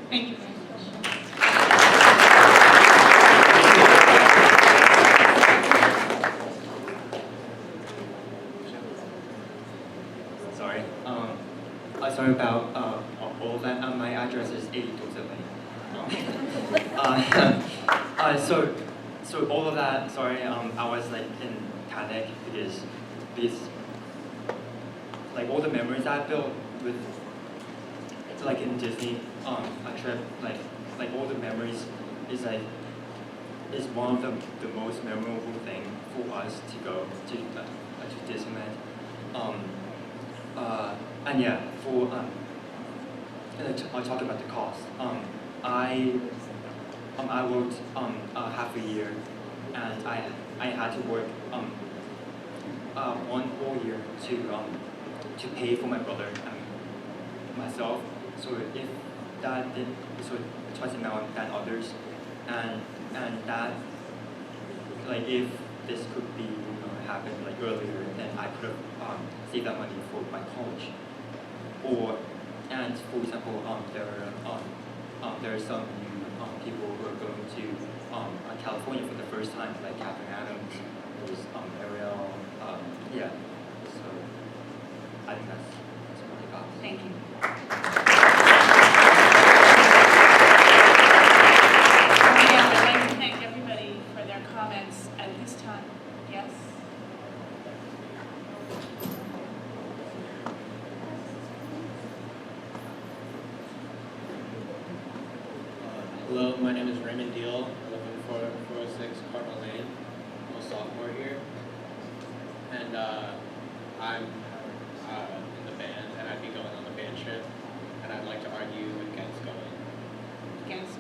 A: Thank you very much.
M: Sorry about all of that. My address is 8278. So all of that. Sorry, I was like in panic because like all the memories I built with like in Disney a trip like all the memories is one of the most memorable thing for us to go to Disneyland. And yeah, I'll talk about the cost. I worked half a year, and I had to work 1 whole year to pay for my brother and myself. So if that did twice the amount than others, and that like if this could be happen like earlier, then I could have saved that money for my college. And for example, there are some new people who are going to California for the first time, like Catherine Adams, there's Ariel, yeah. So I think that's what I got.
A: Thank you. Yeah, I'd like to thank everybody for their comments at this time. Yes?
Q: Hello, my name is Raymond Deal. I live in 406 Cardinal Lane. I'm a sophomore here. And I'm in the band, and I'd be going on the band trip. And I'd like to argue against going.
A: Against?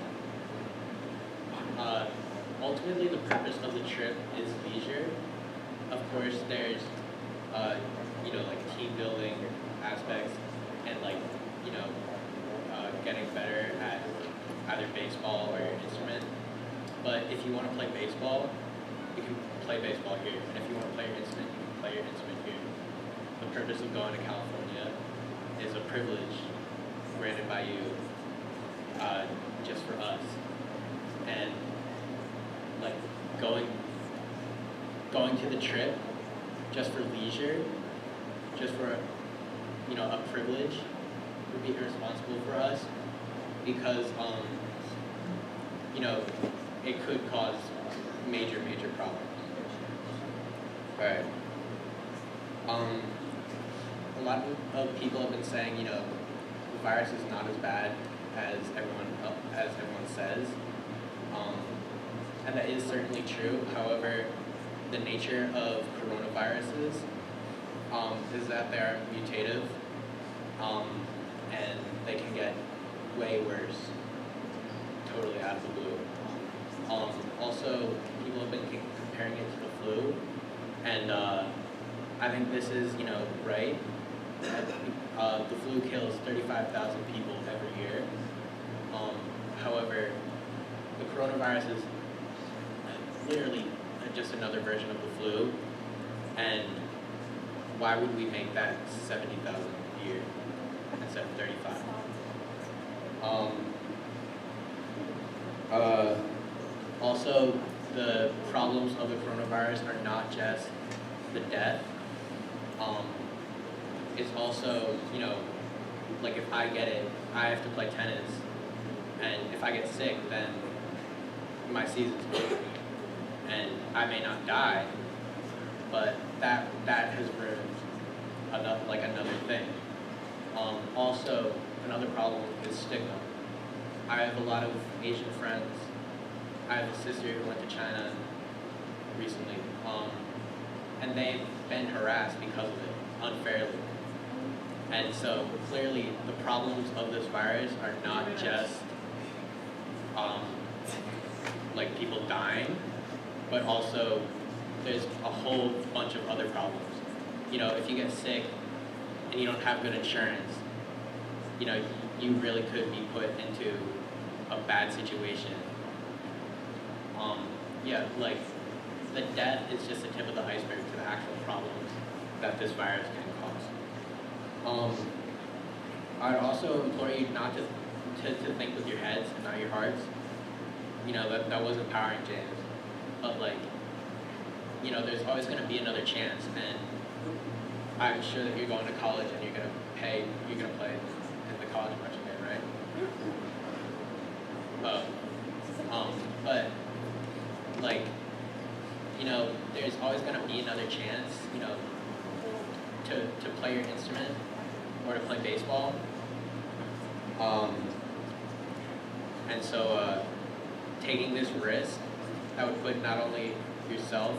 Q: Ultimately, the purpose of the trip is leisure. Of course, there's, like team building aspects and getting better at either baseball or your instrument. But if you want to play baseball, you can play baseball here. And if you want to play your instrument, you can play your instrument here. The purpose of going to California is a privilege granted by you just for us. And going to the trip just for leisure, just for a privilege would be irresponsible for us because it could cause major problems. Right. A lot of people have been saying, the virus is not as bad as everyone says. And that is certainly true. However, the nature of coronaviruses is that they're mutative, and they can get way worse, totally out of the blue. Also, people have been comparing it to the flu, and I think this is, right. The flu kills 35,000 people every year. However, the coronavirus is literally just another version of the flu, and why would we make that 70,000 a year instead of 35? Also, the problems of the coronavirus are not just the death. It's also, like if I get it, I have to play tennis, and if I get sick, then my season's over, and I may not die, but that has ruined another thing. Also, another problem is stigma. I have a lot of Asian friends. I have a sister who went to China recently, and they've been harassed because of it, unfairly. And so clearly the problems of this virus are not just like people dying, but also there's a whole bunch of other problems. If you get sick and you don't have good insurance, you really could be put into a bad situation. Like the death is just the tip of the iceberg to the actual problems that this virus can cause. I'd also implore you not to think with your heads and not your hearts. That was empowering James, but there's always going to be another chance, and I'm sure that you're going to college and you're going to play in the college marching band, right? But there's always going to be another chance, to play your instrument or to play baseball. And so taking this risk that would put not only yourself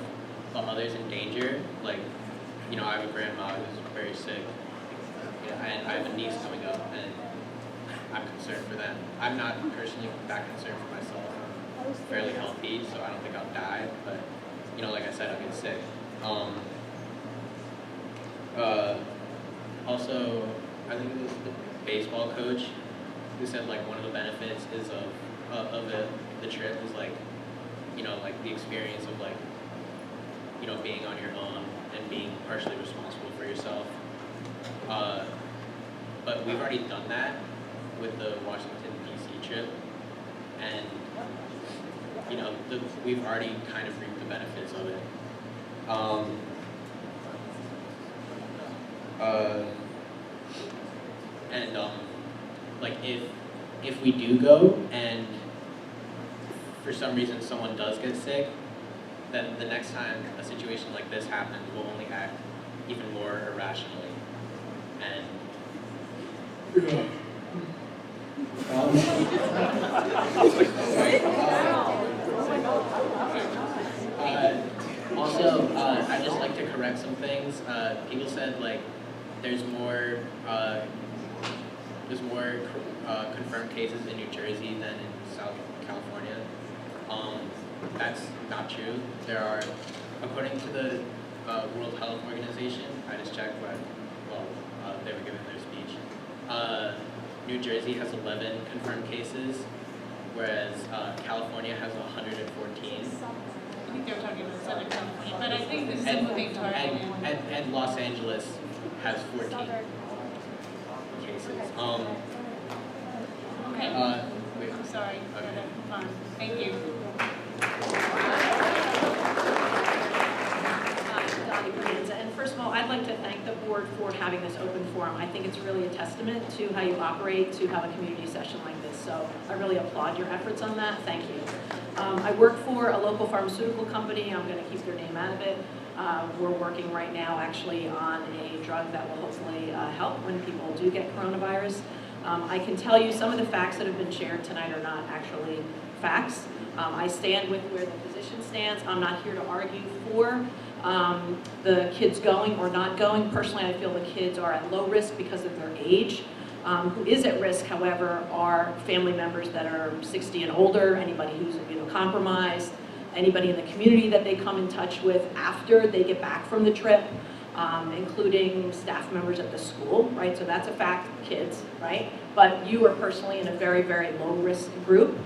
Q: but others in danger. I have a grandma who's very sick, and I have a niece coming up, and I'm concerned for them. I'm not personally that concerned for myself. I'm fairly healthy, so I don't think I'll die, but like I said, I'll get sick. Also, I think it was the baseball coach who said one of the benefits is of the trip is the experience of being on your own and being partially responsible for yourself. But we've already done that with the Washington DC trip, and we've already kind of reaped the benefits of it. If we do go and for some reason someone does get sick, then the next time a situation like this happens, we'll only act even more irrationally. And also, I'd just like to correct some things. People said there's more confirmed cases in New Jersey than in South California. That's not true. There are, according to the World Health Organization, I just checked they were giving their speech. New Jersey has 11 confirmed cases, whereas California has 114.
A: I think they were talking about Southern California, but I think this is moving toward
Q: and Los Angeles has 14 cases.
A: Okay. I'm sorry.
Q: Okay.
A: Fine. Thank you.
F: And first of all, I'd like to thank the board for having this open forum. I think it's really a testament to how you operate to have a community session like this. So I really applaud your efforts on that. Thank you. I work for a local pharmaceutical company. I'm going to keep their name out of it. We're working right now actually on a drug that will hopefully help when people do get coronavirus. I can tell you some of the facts that have been shared tonight are not actually facts. I stand with where the physician stands. I'm not here to argue for the kids going or not going. Personally, I feel the kids are at low risk because of their age. Who is at risk, however, are family members that are 60 and older, anybody who's immunocompromised, anybody in the community that they come in touch with after they get back from the trip, including staff members at the school, right? So that's a fact, kids, right? But you are personally in a very, very low-risk group.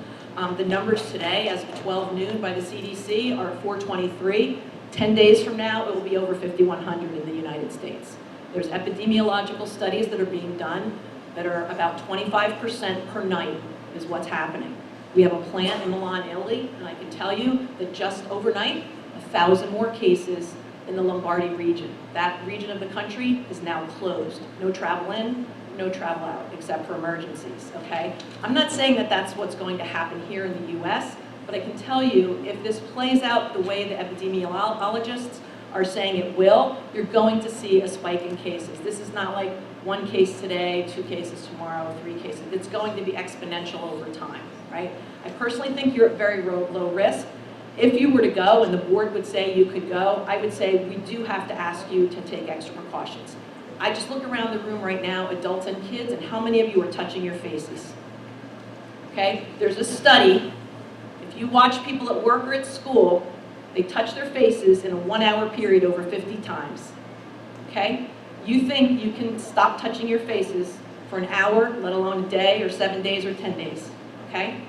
F: The numbers today, as of 12 noon by the CDC, are 423. 10 days from now, it will be over 5,100 in the United States. There's epidemiological studies that are being done that are about 25% per night is what's happening. We have a plant in Milan, Italy, and I can tell you that just overnight, 1,000 more cases in the Lombardy region. That region of the country is now closed. No travel in, no travel out, except for emergencies, okay? I'm not saying that that's what's going to happen here in the US, but I can tell you, if this plays out the way the epidemiologists are saying it will, you're going to see a spike in cases. This is not like 1 case today, 2 cases tomorrow, 3 cases. It's going to be exponential over time, right? I personally think you're at very low risk. If you were to go and the board would say you could go, I would say we do have to ask you to take extra precautions. I just look around the room right now, adults and kids, and how many of you are touching your faces? Okay, there's a study. If you watch people at work or at school, they touch their faces in a 1-hour period over 50 times. Okay? You think you can stop touching your faces for an hour, let alone a day or 7 days or 10 days. Okay?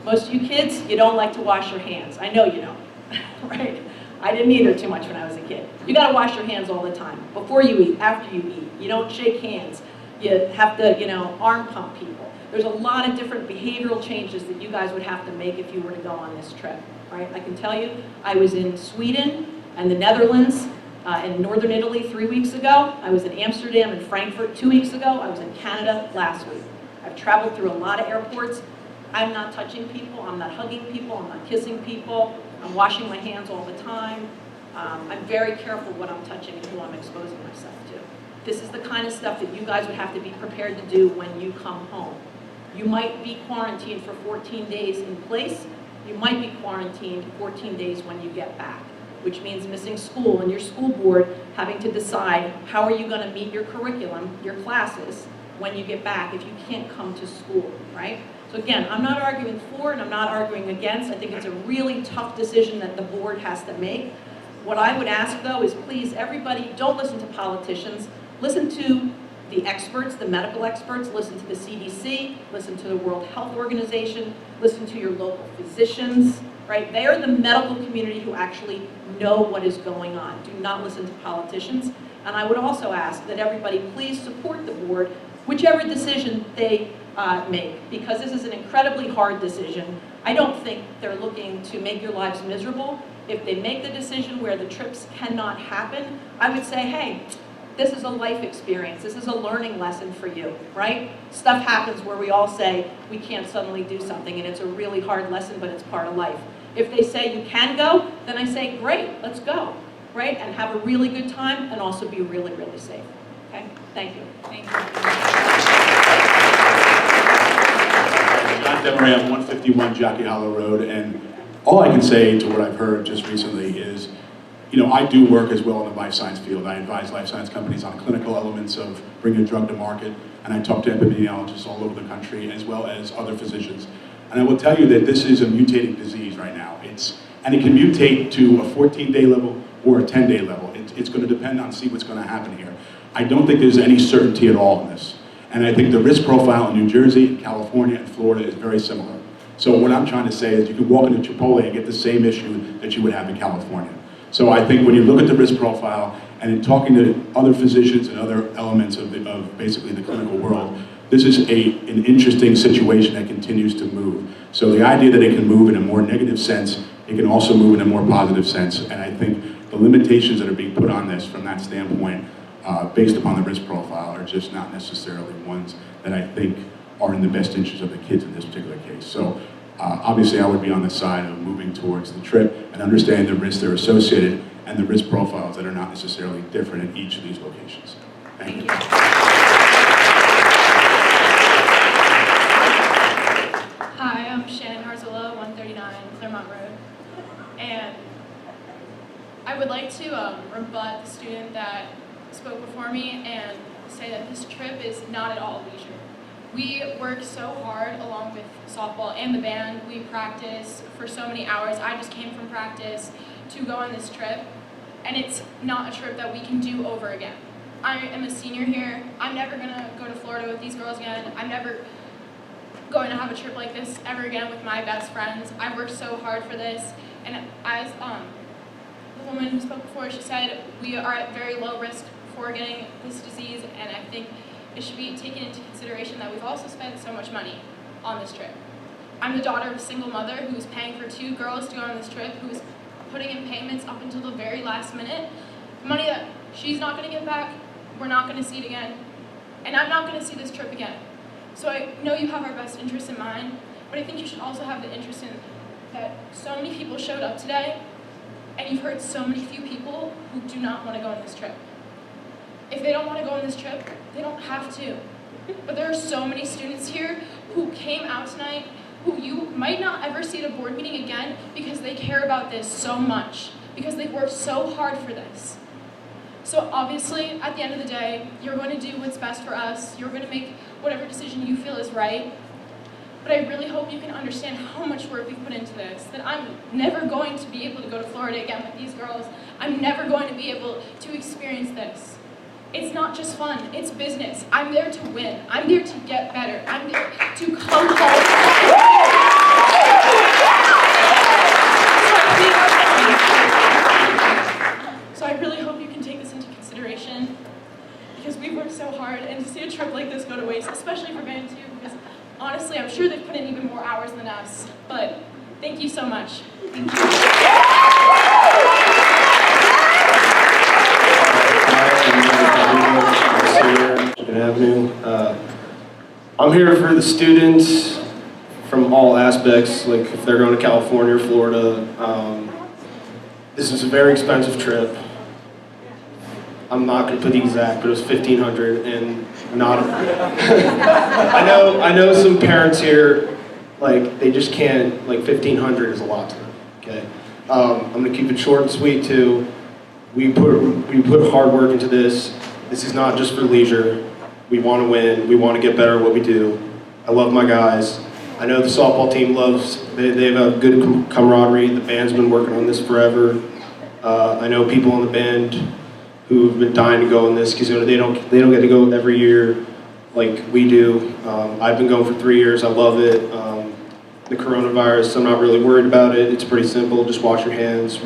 F: Most of you kids, you don't like to wash your hands. I know you don't, right? I didn't either too much when I was a kid. You gotta wash your hands all the time, before you eat, after you eat. You don't shake hands. You have to, arm pump people. There's a lot of different behavioral changes that you guys would have to make if you were to go on this trip, right? I can tell you, I was in Sweden and the Netherlands, in northern Italy 3 weeks ago. I was in Amsterdam and Frankfurt 2 weeks ago. I was in Canada last week. I've traveled through a lot of airports. I'm not touching people, I'm not hugging people, I'm not kissing people, I'm washing my hands all the time. I'm very careful what I'm touching and who I'm exposing myself to. This is the kind of stuff that you guys would have to be prepared to do when you come home. You might be quarantined for 14 days in place. You might be quarantined 14 days when you get back, which means missing school and your school board having to decide how are you going to meet your curriculum, your classes, when you get back if you can't come to school, right? So again, I'm not arguing for and I'm not arguing against. I think it's a really tough decision that the board has to make. What I would ask though is please everybody, don't listen to politicians. Listen to the experts, the medical experts, listen to the CDC, listen to the World Health Organization, listen to your local physicians, right? They are the medical community who actually know what is going on. Do not listen to politicians. And I would also ask that everybody please support the board, whichever decision they make, because this is an incredibly hard decision. I don't think they're looking to make your lives miserable. If they make the decision where the trips cannot happen, I would say, hey, this is a life experience. This is a learning lesson for you, right? Stuff happens where we all say we can't suddenly do something, and it's a really hard lesson, but it's part of life. If they say you can go, then I say, great, let's go, right? And have a really good time and also be really, really safe, okay? Thank you.
E: Thank you.
R: John Demery, I'm 151 Jockey Hollow Road, and all I can say to what I've heard just recently is, I do work as well in the life science field. I advise life science companies on clinical elements of bringing a drug to market, and I talk to epidemiologists all over the country as well as other physicians. And I will tell you that this is a mutating disease right now. And it can mutate to a 14-day level or a 10-day level. It's going to depend on what's going to happen here. I don't think there's any certainty at all in this. And I think the risk profile in New Jersey, California, and Florida is very similar. So what I'm trying to say is you can walk into Chipotle and get the same issue that you would have in California. So I think when you look at the risk profile and in talking to other physicians and other elements of basically the clinical world, this is an interesting situation that continues to move. So the idea that it can move in a more negative sense, it can also move in a more positive sense. And I think the limitations that are being put on this from that standpoint, based upon the risk profile, are just not necessarily ones that I think are in the best interest of the kids in this particular case. So obviously I would be on the side of moving towards the trip and understanding the risks that are associated and the risk profiles that are not necessarily different in each of these locations. Thank you.
S: Hi, I'm Shannon Harzullo, 139 Claremont Road. And I would like to rebut the student that spoke before me and say that this trip is not at all leisure. We work so hard along with softball and the band. We practice for so many hours. I just came from practice to go on this trip, and it's not a trip that we can do over again. I am a senior here. I'm never gonna go to Florida with these girls again. I'm never going to have a trip like this ever again with my best friends. I worked so hard for this, and as the woman who spoke before, she said we are at very low risk for getting this disease, and I think it should be taken into consideration that we've also spent so much money on this trip. I'm the daughter of a single mother who's paying for 2 girls to go on this trip, who's putting in payments up until the very last minute. Money that she's not going to get back, we're not going to see it again, and I'm not going to see this trip again. So I know you have our best interests in mind, but I think you should also have the interest in that so many people showed up today, and you've heard so many few people who do not want to go on this trip. If they don't want to go on this trip, they don't have to. But there are so many students here who came out tonight who you might not ever see at a board meeting again because they care about this so much, because they've worked so hard for this. So obviously, at the end of the day, you're going to do what's best for us. You're going to make whatever decision you feel is right. But I really hope you can understand how much work we've put into this, that I'm never going to be able to go to Florida again with these girls. I'm never going to be able to experience this. It's not just fun, it's business. I'm there to win. I'm there to get better. I'm there to come home. So I really hope you can take this into consideration, because we've worked so hard, and to see a trip like this go to waste, especially for band 2, because honestly, I'm sure they've put in even more hours than us. But thank you so much. Thank you.
T: Good afternoon. I'm here for the students from all aspects, like if they're going to California or Florida. This is a very expensive trip. I'm not going to put the exact, but it was $1,500, and not. I know some parents here, like they just can't. Like $1,500 is a lot to them. Okay, I'm going to keep it short and sweet too. We put hard work into this. This is not just for leisure. We want to win. We want to get better at what we do. I love my guys. I know the softball team they have a good camaraderie. The band's been working on this forever. I know people in the band who have been dying to go on this because they don't get to go every year like we do. I've been going for 3 years. I love it. The coronavirus, I'm not really worried about it. It's pretty simple. Just wash your hands.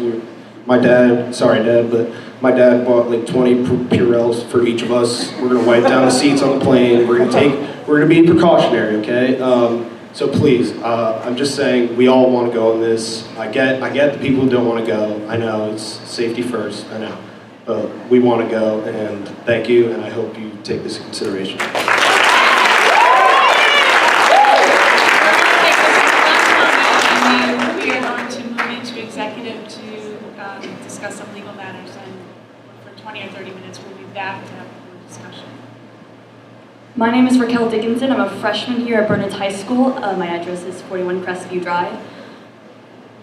T: My dad, sorry Dad, but my dad bought like 20 Purells for each of us. We're gonna wipe down the seats on the plane. We're gonna be precautionary, okay? So please, I'm just saying, we all want to go on this. I get the people who don't want to go. I know it's safety first. I know, but we want to go. And thank you. And I hope you take this into consideration.
A: We are going to move into executive to discuss some legal matters, and for 20 or 30 minutes we'll be back to have a discussion.
U: My name is Raquel Dickinson. I'm a freshman here at Bernards High School. My address is 41 Crestview Drive.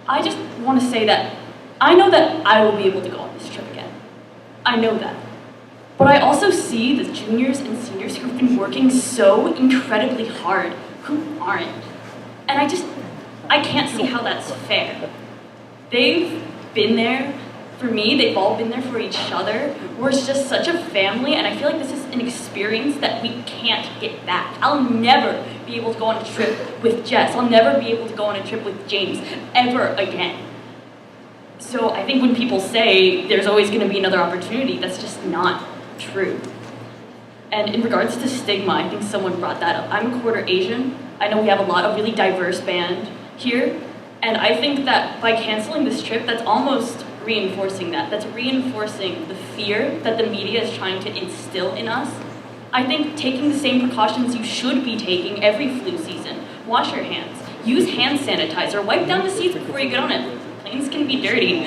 U: I just want to say that I know that I will be able to go on this trip again. I know that. But I also see the juniors and seniors who've been working so incredibly hard who aren't. And I can't see how that's fair. They've been there for me, they've all been there for each other. We're just such a family, and I feel like this is an experience that we can't get back. I'll never be able to go on a trip with Jess. I'll never be able to go on a trip with James ever again. So I think when people say there's always going to be another opportunity, that's just not true. And in regards to stigma, I think someone brought that up. I'm a quarter Asian. I know we have a lot of really diverse band here, and I think that by canceling this trip, that's almost reinforcing that. That's reinforcing the fear that the media is trying to instill in us. I think taking the same precautions you should be taking every flu season. Wash your hands, use hand sanitizer, wipe down the seats before you get on it. Planes can be dirty.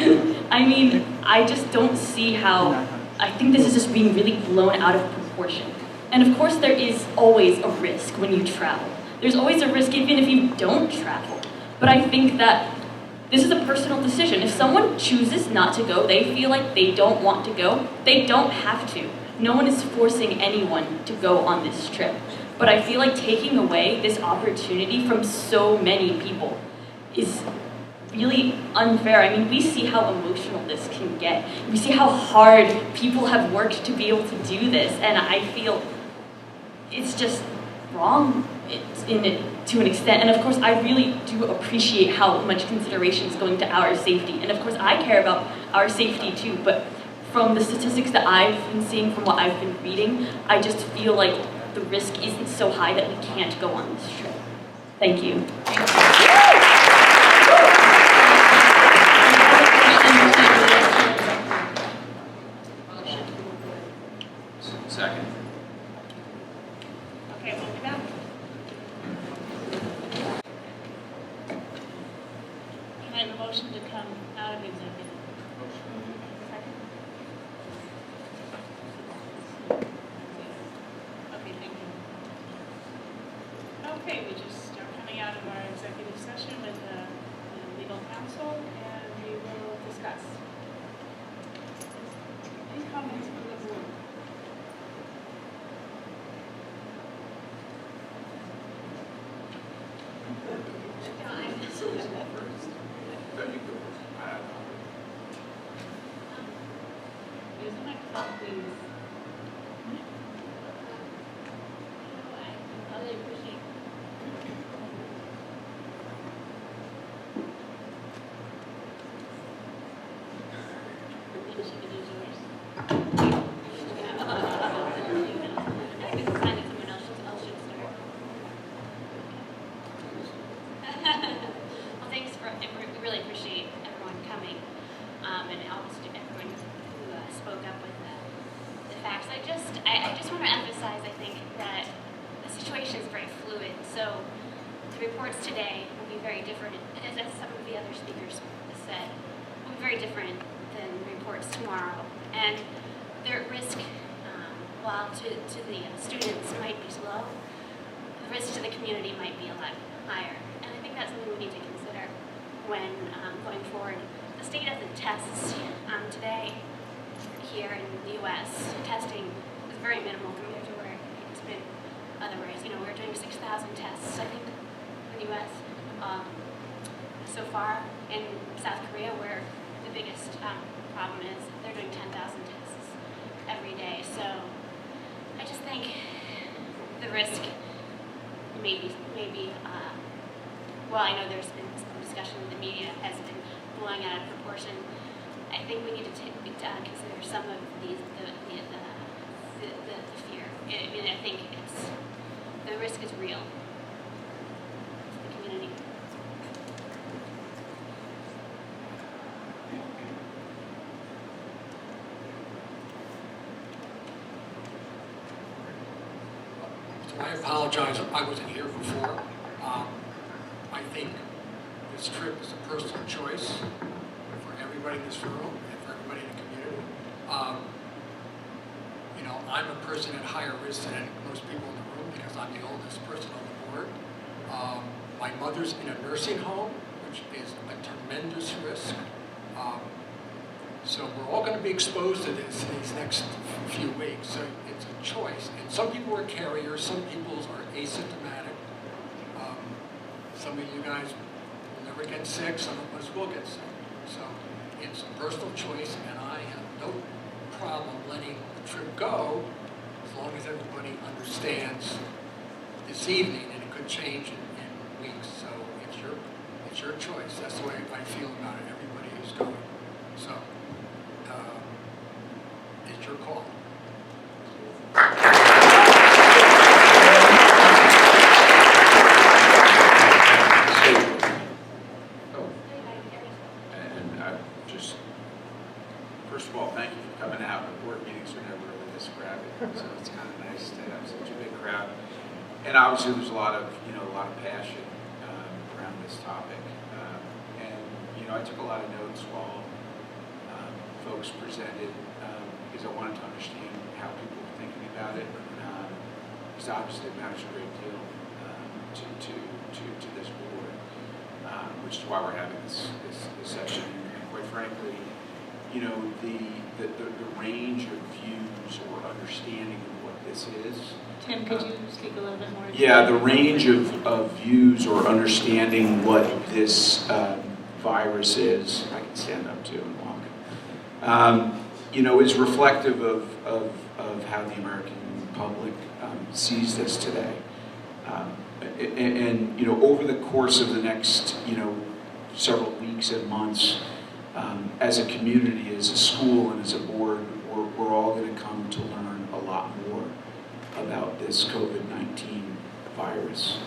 U: I mean, I just don't see how, I think this is just being really blown out of proportion. And of course there is always a risk when you travel. There's always a risk even if you don't travel. But I think that this is a personal decision. If someone chooses not to go, they feel like they don't want to go, they don't have to. No one is forcing anyone to go on this trip. But I feel like taking away this opportunity from so many people is really unfair. I mean, we see how emotional this can get. We see how hard people have worked to be able to do this, and I feel it's just wrong to an extent. And of course, I really do appreciate how much consideration is going to our safety. And of course, I care about our safety too, but from the statistics that I've been seeing, from what I've been reading, I just feel like the risk isn't so high that we can't go on this trip. Thank you.
L: Second.
A: Okay, we'll be back. Can I have a motion to come out of executive? Second? Okay, thank you. Okay, we just are coming out of our executive session with the legal counsel, and we will discuss. Any comments from the board? Use the microphone, please.
B: I really appreciate
V: Well, thanks for, we really appreciate everyone coming, and also to everyone who spoke up with the facts. I just want to emphasize, I think, that the situation is very fluid. So the reports today will be very different, as some of the other speakers said, will be very different than reports tomorrow. And their risk, while to the students might be low, the risk to the community might be a lot higher. And I think that's something we need to consider when going forward. The state of the tests today here in the U.S., testing is very minimal compared to where it's been otherwise. You know, we're doing 6,000 tests, I think, in the U.S. So far. In South Korea, where the biggest problem is, they're doing 10,000 tests every day. So I just think the risk maybe well, I know there's been some discussion in the media has been blowing out of proportion. I think we need to consider some of the fear. I mean, I think the risk is real to the community.
W: So I apologize, I wasn't here before. I think this trip is a personal choice for everybody in this room and for everybody in the community. You know, I'm a person at higher risk than most people in the room because I'm the oldest person on the board. My mother's in a nursing home, which is a tremendous risk. So we're all going to be exposed to this these next few weeks. So it's a choice. And some people are carriers, some people are asymptomatic. Some of you guys will never get sick, some of us will get sick. So it's a personal choice, and I have no problem letting the trip go as long as everybody understands this evening, and it could change in weeks. So it's your choice. That's the way I feel about it, everybody who's going. So it's your call.
X: First of all, thank you for coming out. The board meetings are never really this crowded, so it's kind of nice to have such a big crowd. And obviously, there's a lot of passion around this topic. And I took a lot of notes while folks presented because I wanted to understand how people were thinking about it. Because obviously, it matters a great deal to this board, which is why we're having this session. And quite frankly, you know, the range of views or understanding of what this is.
A: Tim, could you speak a little bit more?
X: Yeah, the range of views or understanding what this virus is, I can stand up to and walk, you know, is reflective of how the American public sees this today. And, you know, over the course of the next, you know, several weeks and months, as a community, as a school, and as a board, we're all going to come to learn a lot more about this COVID-19 virus.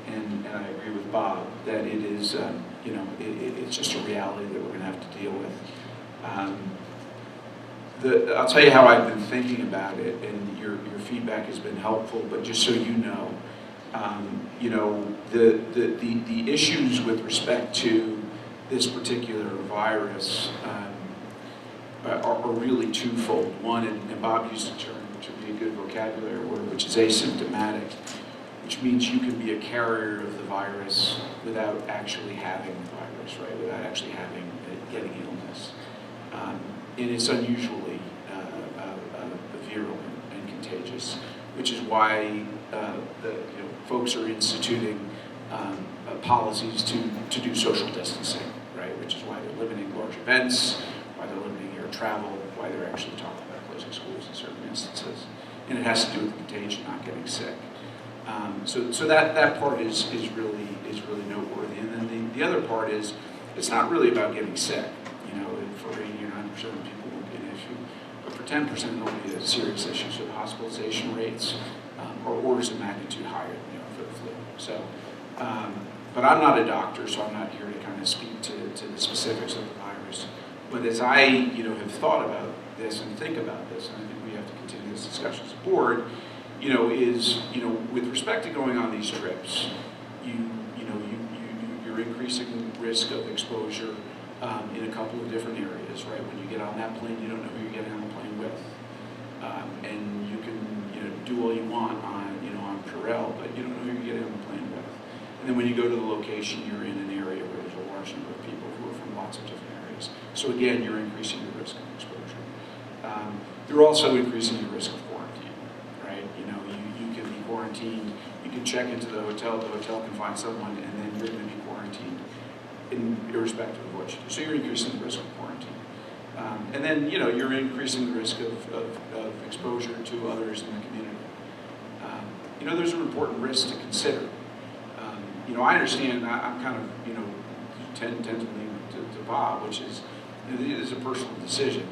X: And I agree with Bob that it is, you know, it's just a reality that we're going to have to deal with. I'll tell you how I've been thinking about it, and your feedback has been helpful, but just so you know, the issues with respect to this particular virus are really twofold. One, and Bob used a term which would be a good vocabulary word, which is asymptomatic, which means you can be a carrier of the virus without actually having the virus, right? Without actually getting illness. And it's unusually virulent and contagious, which is why folks are instituting policies to do social distancing, right? Which is why they're limiting large events, why they're limiting air travel, why they're actually talking about closing schools in certain instances. And it has to do with the contagion, not getting sick. So that part is really noteworthy. And then the other part is, it's not really about getting sick. You know, for 80 or 90% of people it won't be an issue, but for 10% it'll be a serious issue. So the hospitalization rates are orders of magnitude higher, you know, for the flu. So, but I'm not a doctor, so I'm not here to kind of speak to the specifics of the virus. But as I, you know, have thought about this and think about this, and I think we have to continue this discussion as a board, you know, is, you know, with respect to going on these trips, you're increasing risk of exposure in a couple of different areas, right? When you get on that plane, you don't know who you're getting on the plane with, and you can, you know, do all you want on, you know, on Purell, but you don't know who you're getting on the plane with. And then when you go to the location, you're in an area where there's a large number of people who are from lots of different areas. So again, you're increasing your risk of exposure. You're also increasing your risk of quarantine, right? You know, you can be quarantined. You can check into the hotel can find someone, and then you're going to be quarantined, irrespective of what you do. So you're increasing the risk of quarantine. And then, you know, you're increasing the risk of exposure to others in the community. You know, those are important risks to consider. You know, I understand, I'm kind of, you know, tend to lean to Bob, which is, you know, it is a personal decision.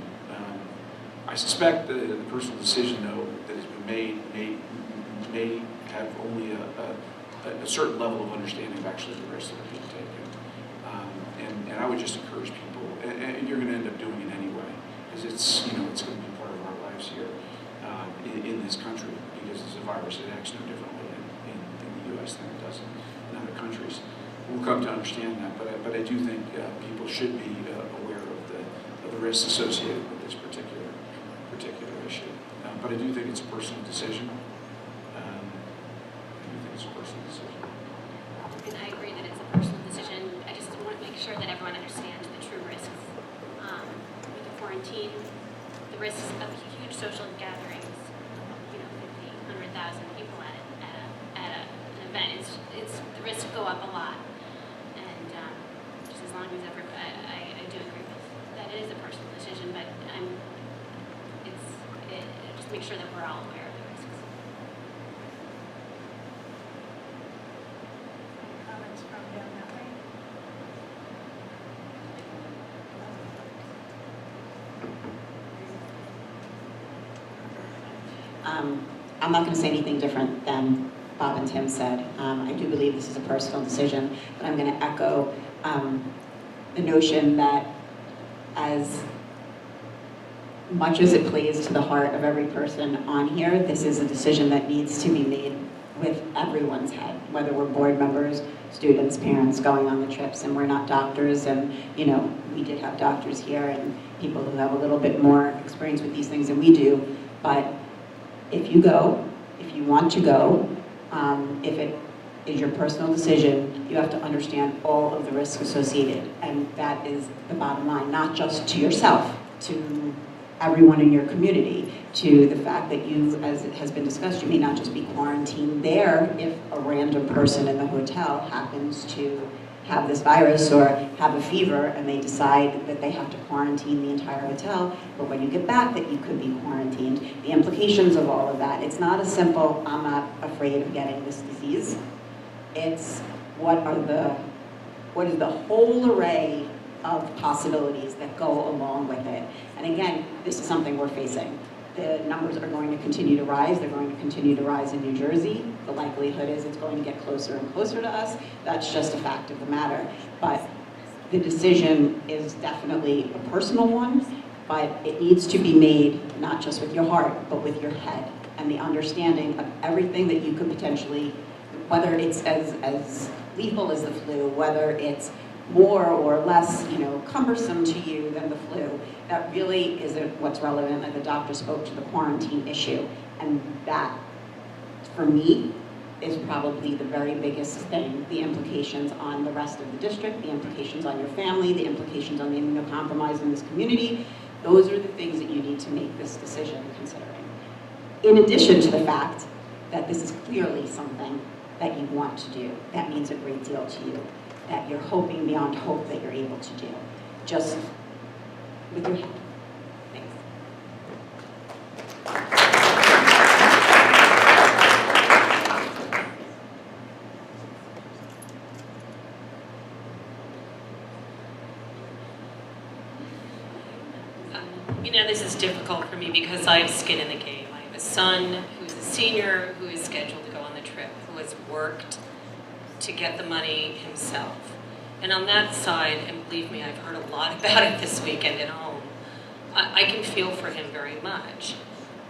X: I suspect the personal decision, though, that has been made may have only a certain level of understanding of actually the risks that are being taken. And I would just encourage people, and you're going to end up doing it anyway, because it's, you know, it's going to be part of our lives here in this country, because it's a virus that acts no differently in the U.S. than it does in other countries. We'll come to understand that, but I do think people should be aware of the risks associated with this particular issue. But I do think it's a personal decision.
U: And I agree that it's a personal decision. I just want to make sure that everyone understands the true risks. With the quarantine, the risks of huge social gatherings, you know, 50, 100,000 people at an event, the risks go up a lot. And just as long as I do agree with that it is a personal decision, but just make sure that we're all aware of the risks.
P: Comments from down that way?
B: I'm not going to say anything different than Bob and Tim said. I do believe this is a personal decision, but I'm going to echo the notion that as much as it plays to the heart of every person on here, this is a decision that needs to be made with everyone's head, whether we're board members, students, parents going on the trips, and we're not doctors, and you know, we did have doctors here and people who have a little bit more experience with these things than we do, but if you go, if you want to go, if it is your personal decision. You have to understand all of the risks associated, and that is the bottom line, not just to yourself, to everyone in your community, to the fact that you, as it has been discussed, you may not just be quarantined there if a random person in the hotel happens to have this virus or have a fever and they decide that they have to quarantine the entire hotel, but when you get back that you could be quarantined, the implications of all of that. It's not a simple, I'm not afraid of getting this disease. It's what is the whole array of possibilities that go along with it. And again, this is something we're facing. The numbers are going to continue to rise. They're going to continue to rise in New Jersey. The likelihood is it's going to get closer and closer to us. That's just a fact of the matter. But the decision is definitely a personal one, but it needs to be made not just with your heart, but with your head and the understanding of everything that you could potentially, whether it's as lethal as the flu, whether it's more or less, cumbersome to you than the flu. That really isn't what's relevant. Like the doctor spoke to the quarantine issue, and that, for me, is probably the very biggest thing. The implications on the rest of the district, the implications on your family, the implications on the immunocompromised in this community. Those are the things that you need to make this decision considering. In addition to the fact that this is clearly something that you want to do, that means a great deal to you, that you're hoping beyond hope that you're able to do. Just with your head. Thanks.
C: This is difficult for me because I have skin in the game. I have a son who's a senior who is scheduled to go on the trip, who has worked to get the money himself. And on that side, and believe me, I've heard a lot about it this weekend at home, I can feel for him very much.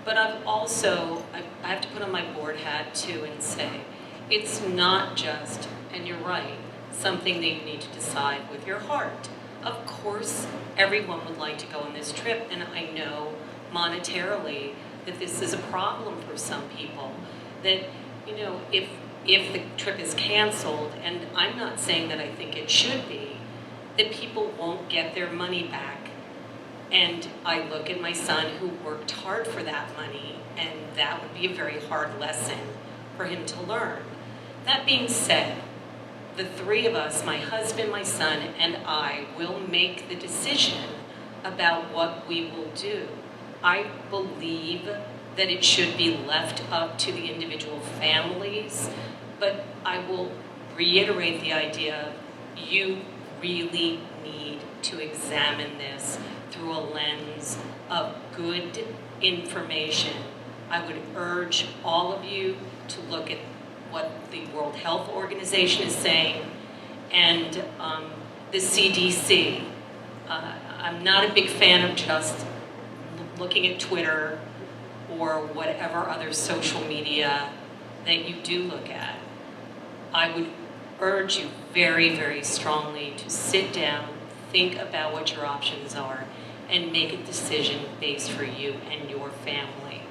C: But I've also, I have to put on my board hat too and say, it's not just, and you're right, something that you need to decide with your heart. Of course, everyone would like to go on this trip, and I know monetarily that this is a problem for some people. That, if the trip is canceled, and I'm not saying that I think it should be, that people won't get their money back. And I look at my son who worked hard for that money, and that would be a very hard lesson for him to learn. That being said, the three of us, my husband, my son, and I, will make the decision about what we will do. I believe that it should be left up to the individual families, but I will reiterate the idea, you really need to examine this through a lens of good information. I would urge all of you to look at what the World Health Organization is saying, and the CDC. I'm not a big fan of just looking at Twitter or whatever other social media that you do look at. I would urge you very, very strongly to sit down, think about what your options are, and make a decision based for you and your family.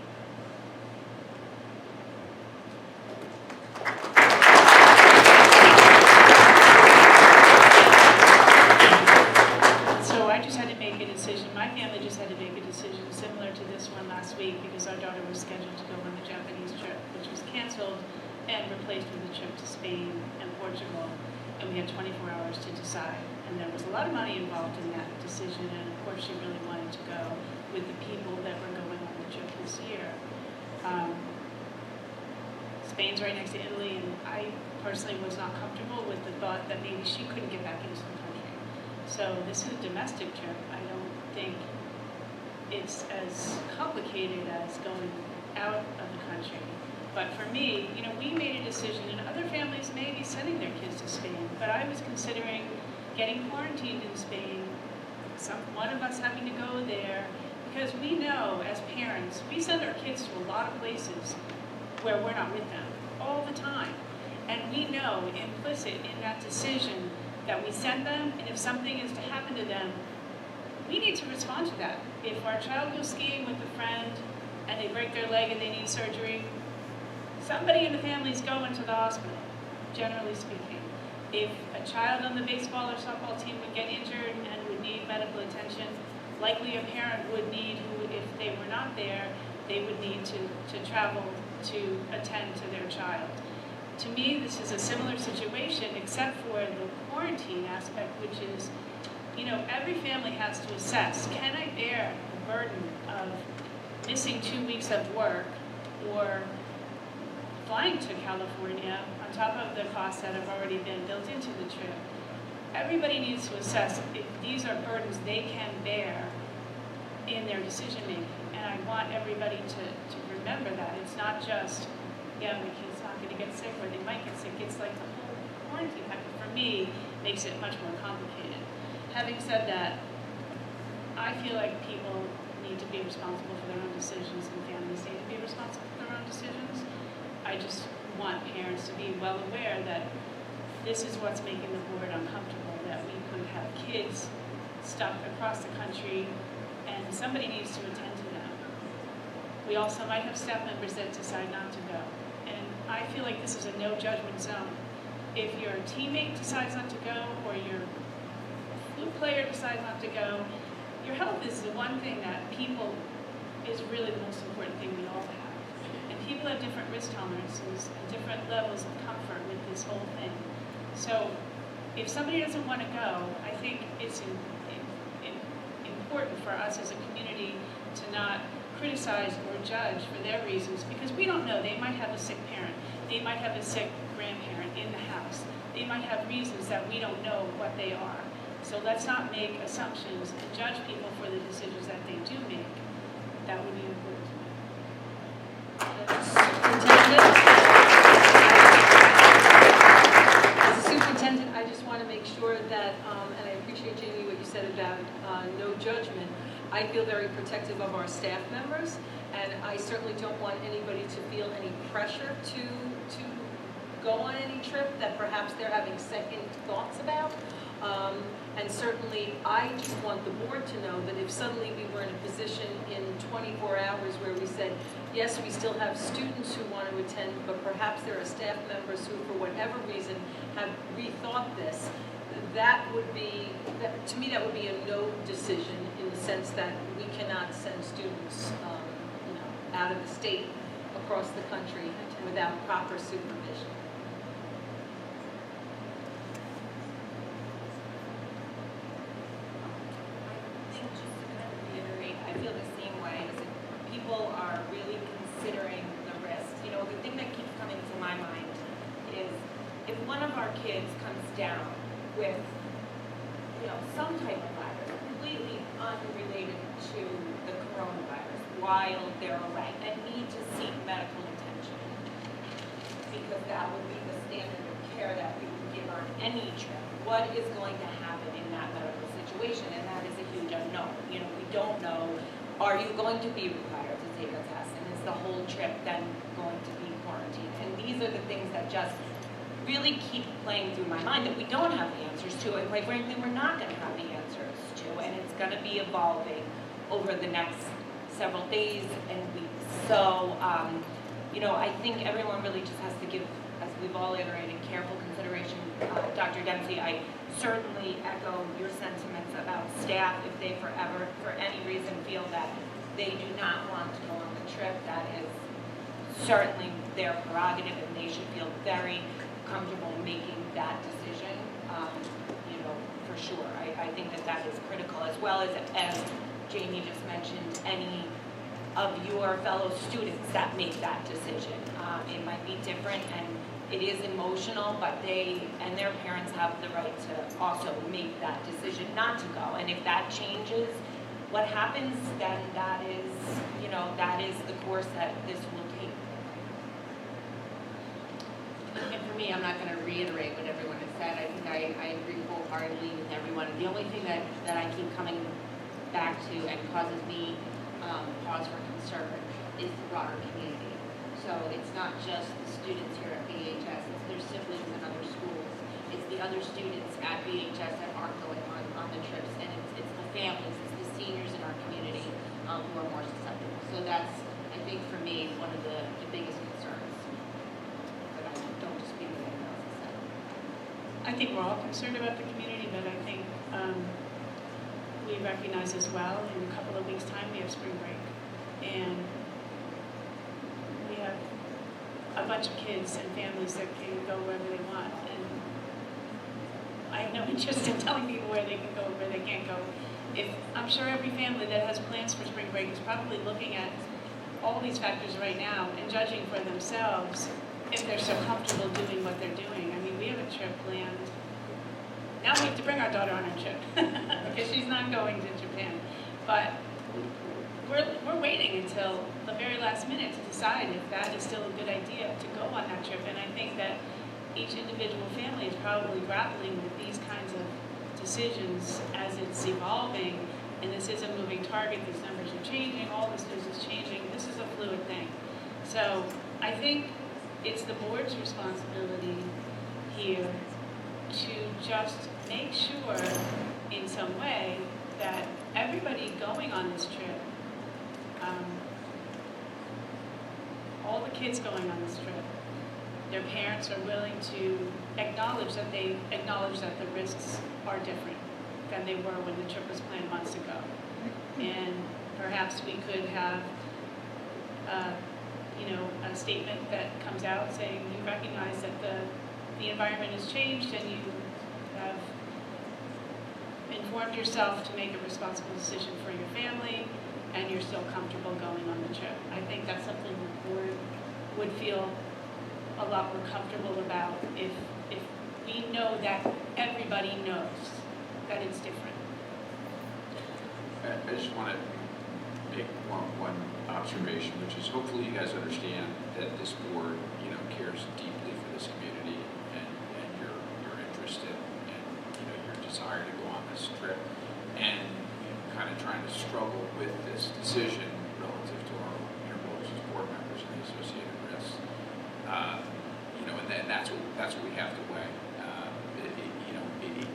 A: So I just had to make a decision, my family just had to make a decision similar to this one last week because our daughter was scheduled to go on the Japanese trip, which was canceled and replaced with a trip to Spain and Portugal, and we had 24 hours to decide. And there was a lot of money involved in that decision, and of course she really wanted to go with the people that were going on the trip this year. Spain's right next to Italy, and I personally was not comfortable with the thought that maybe she couldn't get back into the country. So this is a domestic trip. I don't think it's as complicated as going out of the country. But for me, we made a decision, and other families may be sending their kids to Spain, but I was considering getting quarantined in Spain, one of us having to go there, because we know as parents, we send our kids to a lot of places where we're not with them all the time. And we know implicit in that decision that we send them, and if something is to happen to them, we need to respond to that. If our child goes skiing with a friend and they break their leg and they need surgery, somebody in the family is going to the hospital. generally speaking. If a child on the baseball or softball team would get injured and would need medical attention, likely a parent would need, who, if they were not there, they would need to travel to attend to their child. To me, this is a similar situation, except for the quarantine aspect, which is, you know, every family has to assess, can I bear the burden of missing 2 weeks of work or flying to California on top of the costs that have already been built into the trip? Everybody needs to assess if these are burdens they can bear in their decision making. And I want everybody to remember that. It's not just, yeah, my kid's not going to get sick or they might get sick. It's like the whole quarantine factor, for me, makes it much more complicated. Having said that, I feel like people need to be responsible for their own decisions and families need to be responsible for their own decisions. I just want parents to be well aware that this is what's making the board uncomfortable, that we could have kids stuck across the country and somebody needs to attend to them. We also might have staff members that decide not to go. And I feel like this is a no judgment zone. If your teammate decides not to go or your flute player decides not to go, your health is the one thing that people is really the most important thing we all have. And people have different risk tolerances and different levels of comfort with this whole thing. So if somebody doesn't want to go, I think it's important for us as a community to not criticize or judge for their reasons, because we don't know. They might have a sick parent. They might have a sick grandparent in the house. They might have reasons that we don't know what they are. So let's not make assumptions and judge people for the decisions that they do make. That would be important to me.
D: As a superintendent, I just want to make sure that, and I appreciate, Jamie, what you said about no judgment. I feel very protective of our staff members, and I certainly don't want anybody to feel any pressure to go on any trip that perhaps they're having second thoughts about. And certainly, I just want the board to know that if suddenly we were in a position in 24 hours where we said, yes, we still have students who want to attend, but perhaps there are staff members who, for whatever reason, have rethought this, that would be, to me, that would be a no decision in the sense that we cannot send students out of the state across the country without proper supervision.
G: I feel the same way. As if people are really considering the risks. You know, the thing that keeps coming to my mind is if one of our kids comes down with, you know, some type of virus, completely unrelated to the coronavirus, while they're away, and need to seek medical attention, because that would be the standard of care that we would give on any trip. What is going to happen in that medical situation? And that is a huge unknown. You know, we don't know, are you going to be required to take a test? And is the whole trip then going to be quarantined? And these are the things that just really keep playing through my mind that we don't have the answers to, and quite frankly, we're not going to have the answers to, and it's going to be evolving over the next several days and weeks. So, you know, I think everyone really just has to give, as we've all iterated, careful consideration. Dr. Dempsey, I certainly echo your sentiments about staff if they forever, for any reason, feel that they do not want to go on the trip. That is certainly their prerogative, and they should feel very comfortable making that decision, you know, for sure. I think that that is critical, as well as Jamie just mentioned, any of your fellow students that make that decision. It might be different, and it is emotional, but they and their parents have the right to also make that decision not to go. And if that changes, what happens then, that is, you know, that is the course that this will take.
E: And for me, I'm not going to reiterate what everyone has said. I think I agree wholeheartedly with everyone. The only thing that I keep coming back to and causes me pause for concern is the broader community. So it's not just the students here at BHS, it's their siblings in other schools. It's the other students at BHS that aren't going on the trips, and it's the families, it's the seniors in our community who are more susceptible. So that's, I think for me, one of the biggest concerns. But I don't dispute what anyone else has said.
A: I think we're all concerned about the community, but I think we recognize as well, in a couple of weeks' time, we have spring break. And we have a bunch of kids and families that can go wherever they want. And I have no interest in telling people where they can go, where they can't go. I'm sure every family that has plans for spring break is probably looking at all these factors right now and judging for themselves if they're so comfortable doing what they're doing. I mean, we have a trip planned. Now we have to bring our daughter on a trip because she's not going to Japan. But we're waiting until the very last minute to decide if that is still a good idea to go on that trip. And I think that each individual family is probably grappling with these kinds of decisions as it's evolving. And this is a moving target. These numbers are changing. All this news is changing. This is a fluid thing. So I think it's the board's responsibility here to just make sure in some way that everybody going on this trip, all the kids going on this trip, their parents are willing to acknowledge that the risks are different than they were when the trip was planned months ago. And perhaps we could have a statement that comes out saying you recognize that the environment has changed and you have informed yourself to make a responsible decision for your family and you're still comfortable going on the trip. I think that's something the board would feel a lot more comfortable about if we know that everybody knows that it's different.
X: I just want to make one observation, which is hopefully you guys understand that this board, cares deeply for this community and your interest in your desire to go on this trip, and kind of trying to struggle with this decision relative to our roles as board members and the associated risks. And that's what we have to weigh.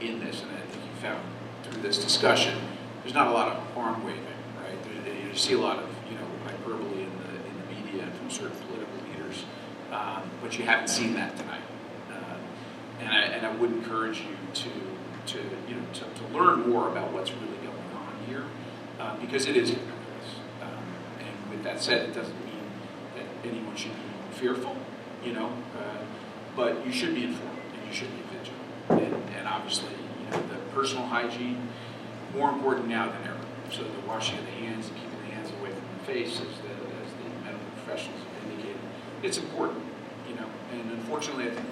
X: In this, and I think you found through this discussion, there's not a lot of arm waving, right? You see a lot of hyperbole in the media and from certain political leaders, but you haven't seen that tonight. And I would encourage you to learn more about what's really going on here, because it is hit or miss. And with that said, it doesn't mean that anyone should be fearful, but you should be informed and you should be vigilant. And obviously, the personal hygiene, more important now than ever. So the washing of the hands and keeping the hands away from the face, as the medical professionals have indicated, it's important, And unfortunately, I think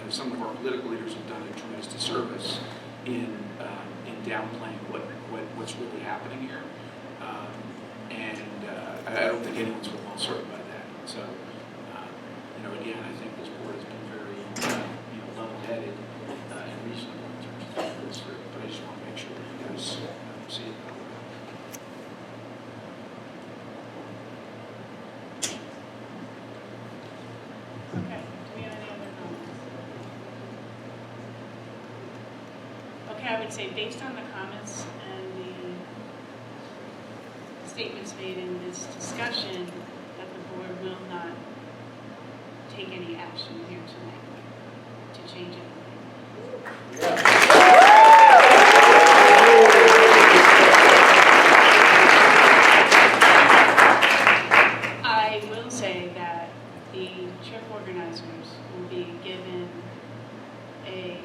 X: some of our political leaders have done a tremendous disservice in downplaying what's really happening here. I don't think anyone's well served by that. So, again, I think this board has been very, level-headed and reasonable in terms of this group, but I just want to make sure that you guys see it that way.
A: Okay, do we have any other comments? Okay, I would say based on the comments and the statements made in this discussion, that the board will not take any action here tonight to change anything. I will say that the trip organizers will be given a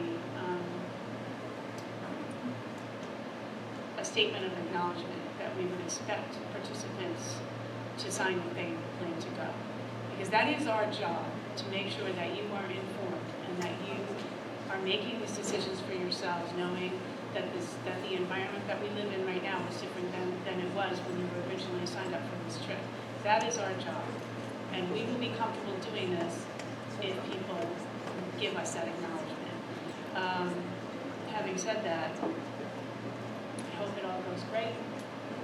A: statement of acknowledgement that we would expect participants to sign what they plan to go. Because that is our job, to make sure that you are informed and that you are making these decisions for yourselves, knowing that the environment that we live in right now is different than it was when you were originally signed up for this trip. That is our job. And we will be comfortable doing this if people give us that acknowledgement. Having said that, I hope it all goes great.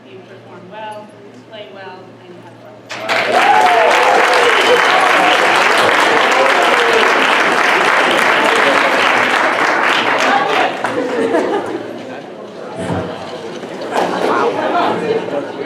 A: You perform well, play well, and you have fun.
H: Wow.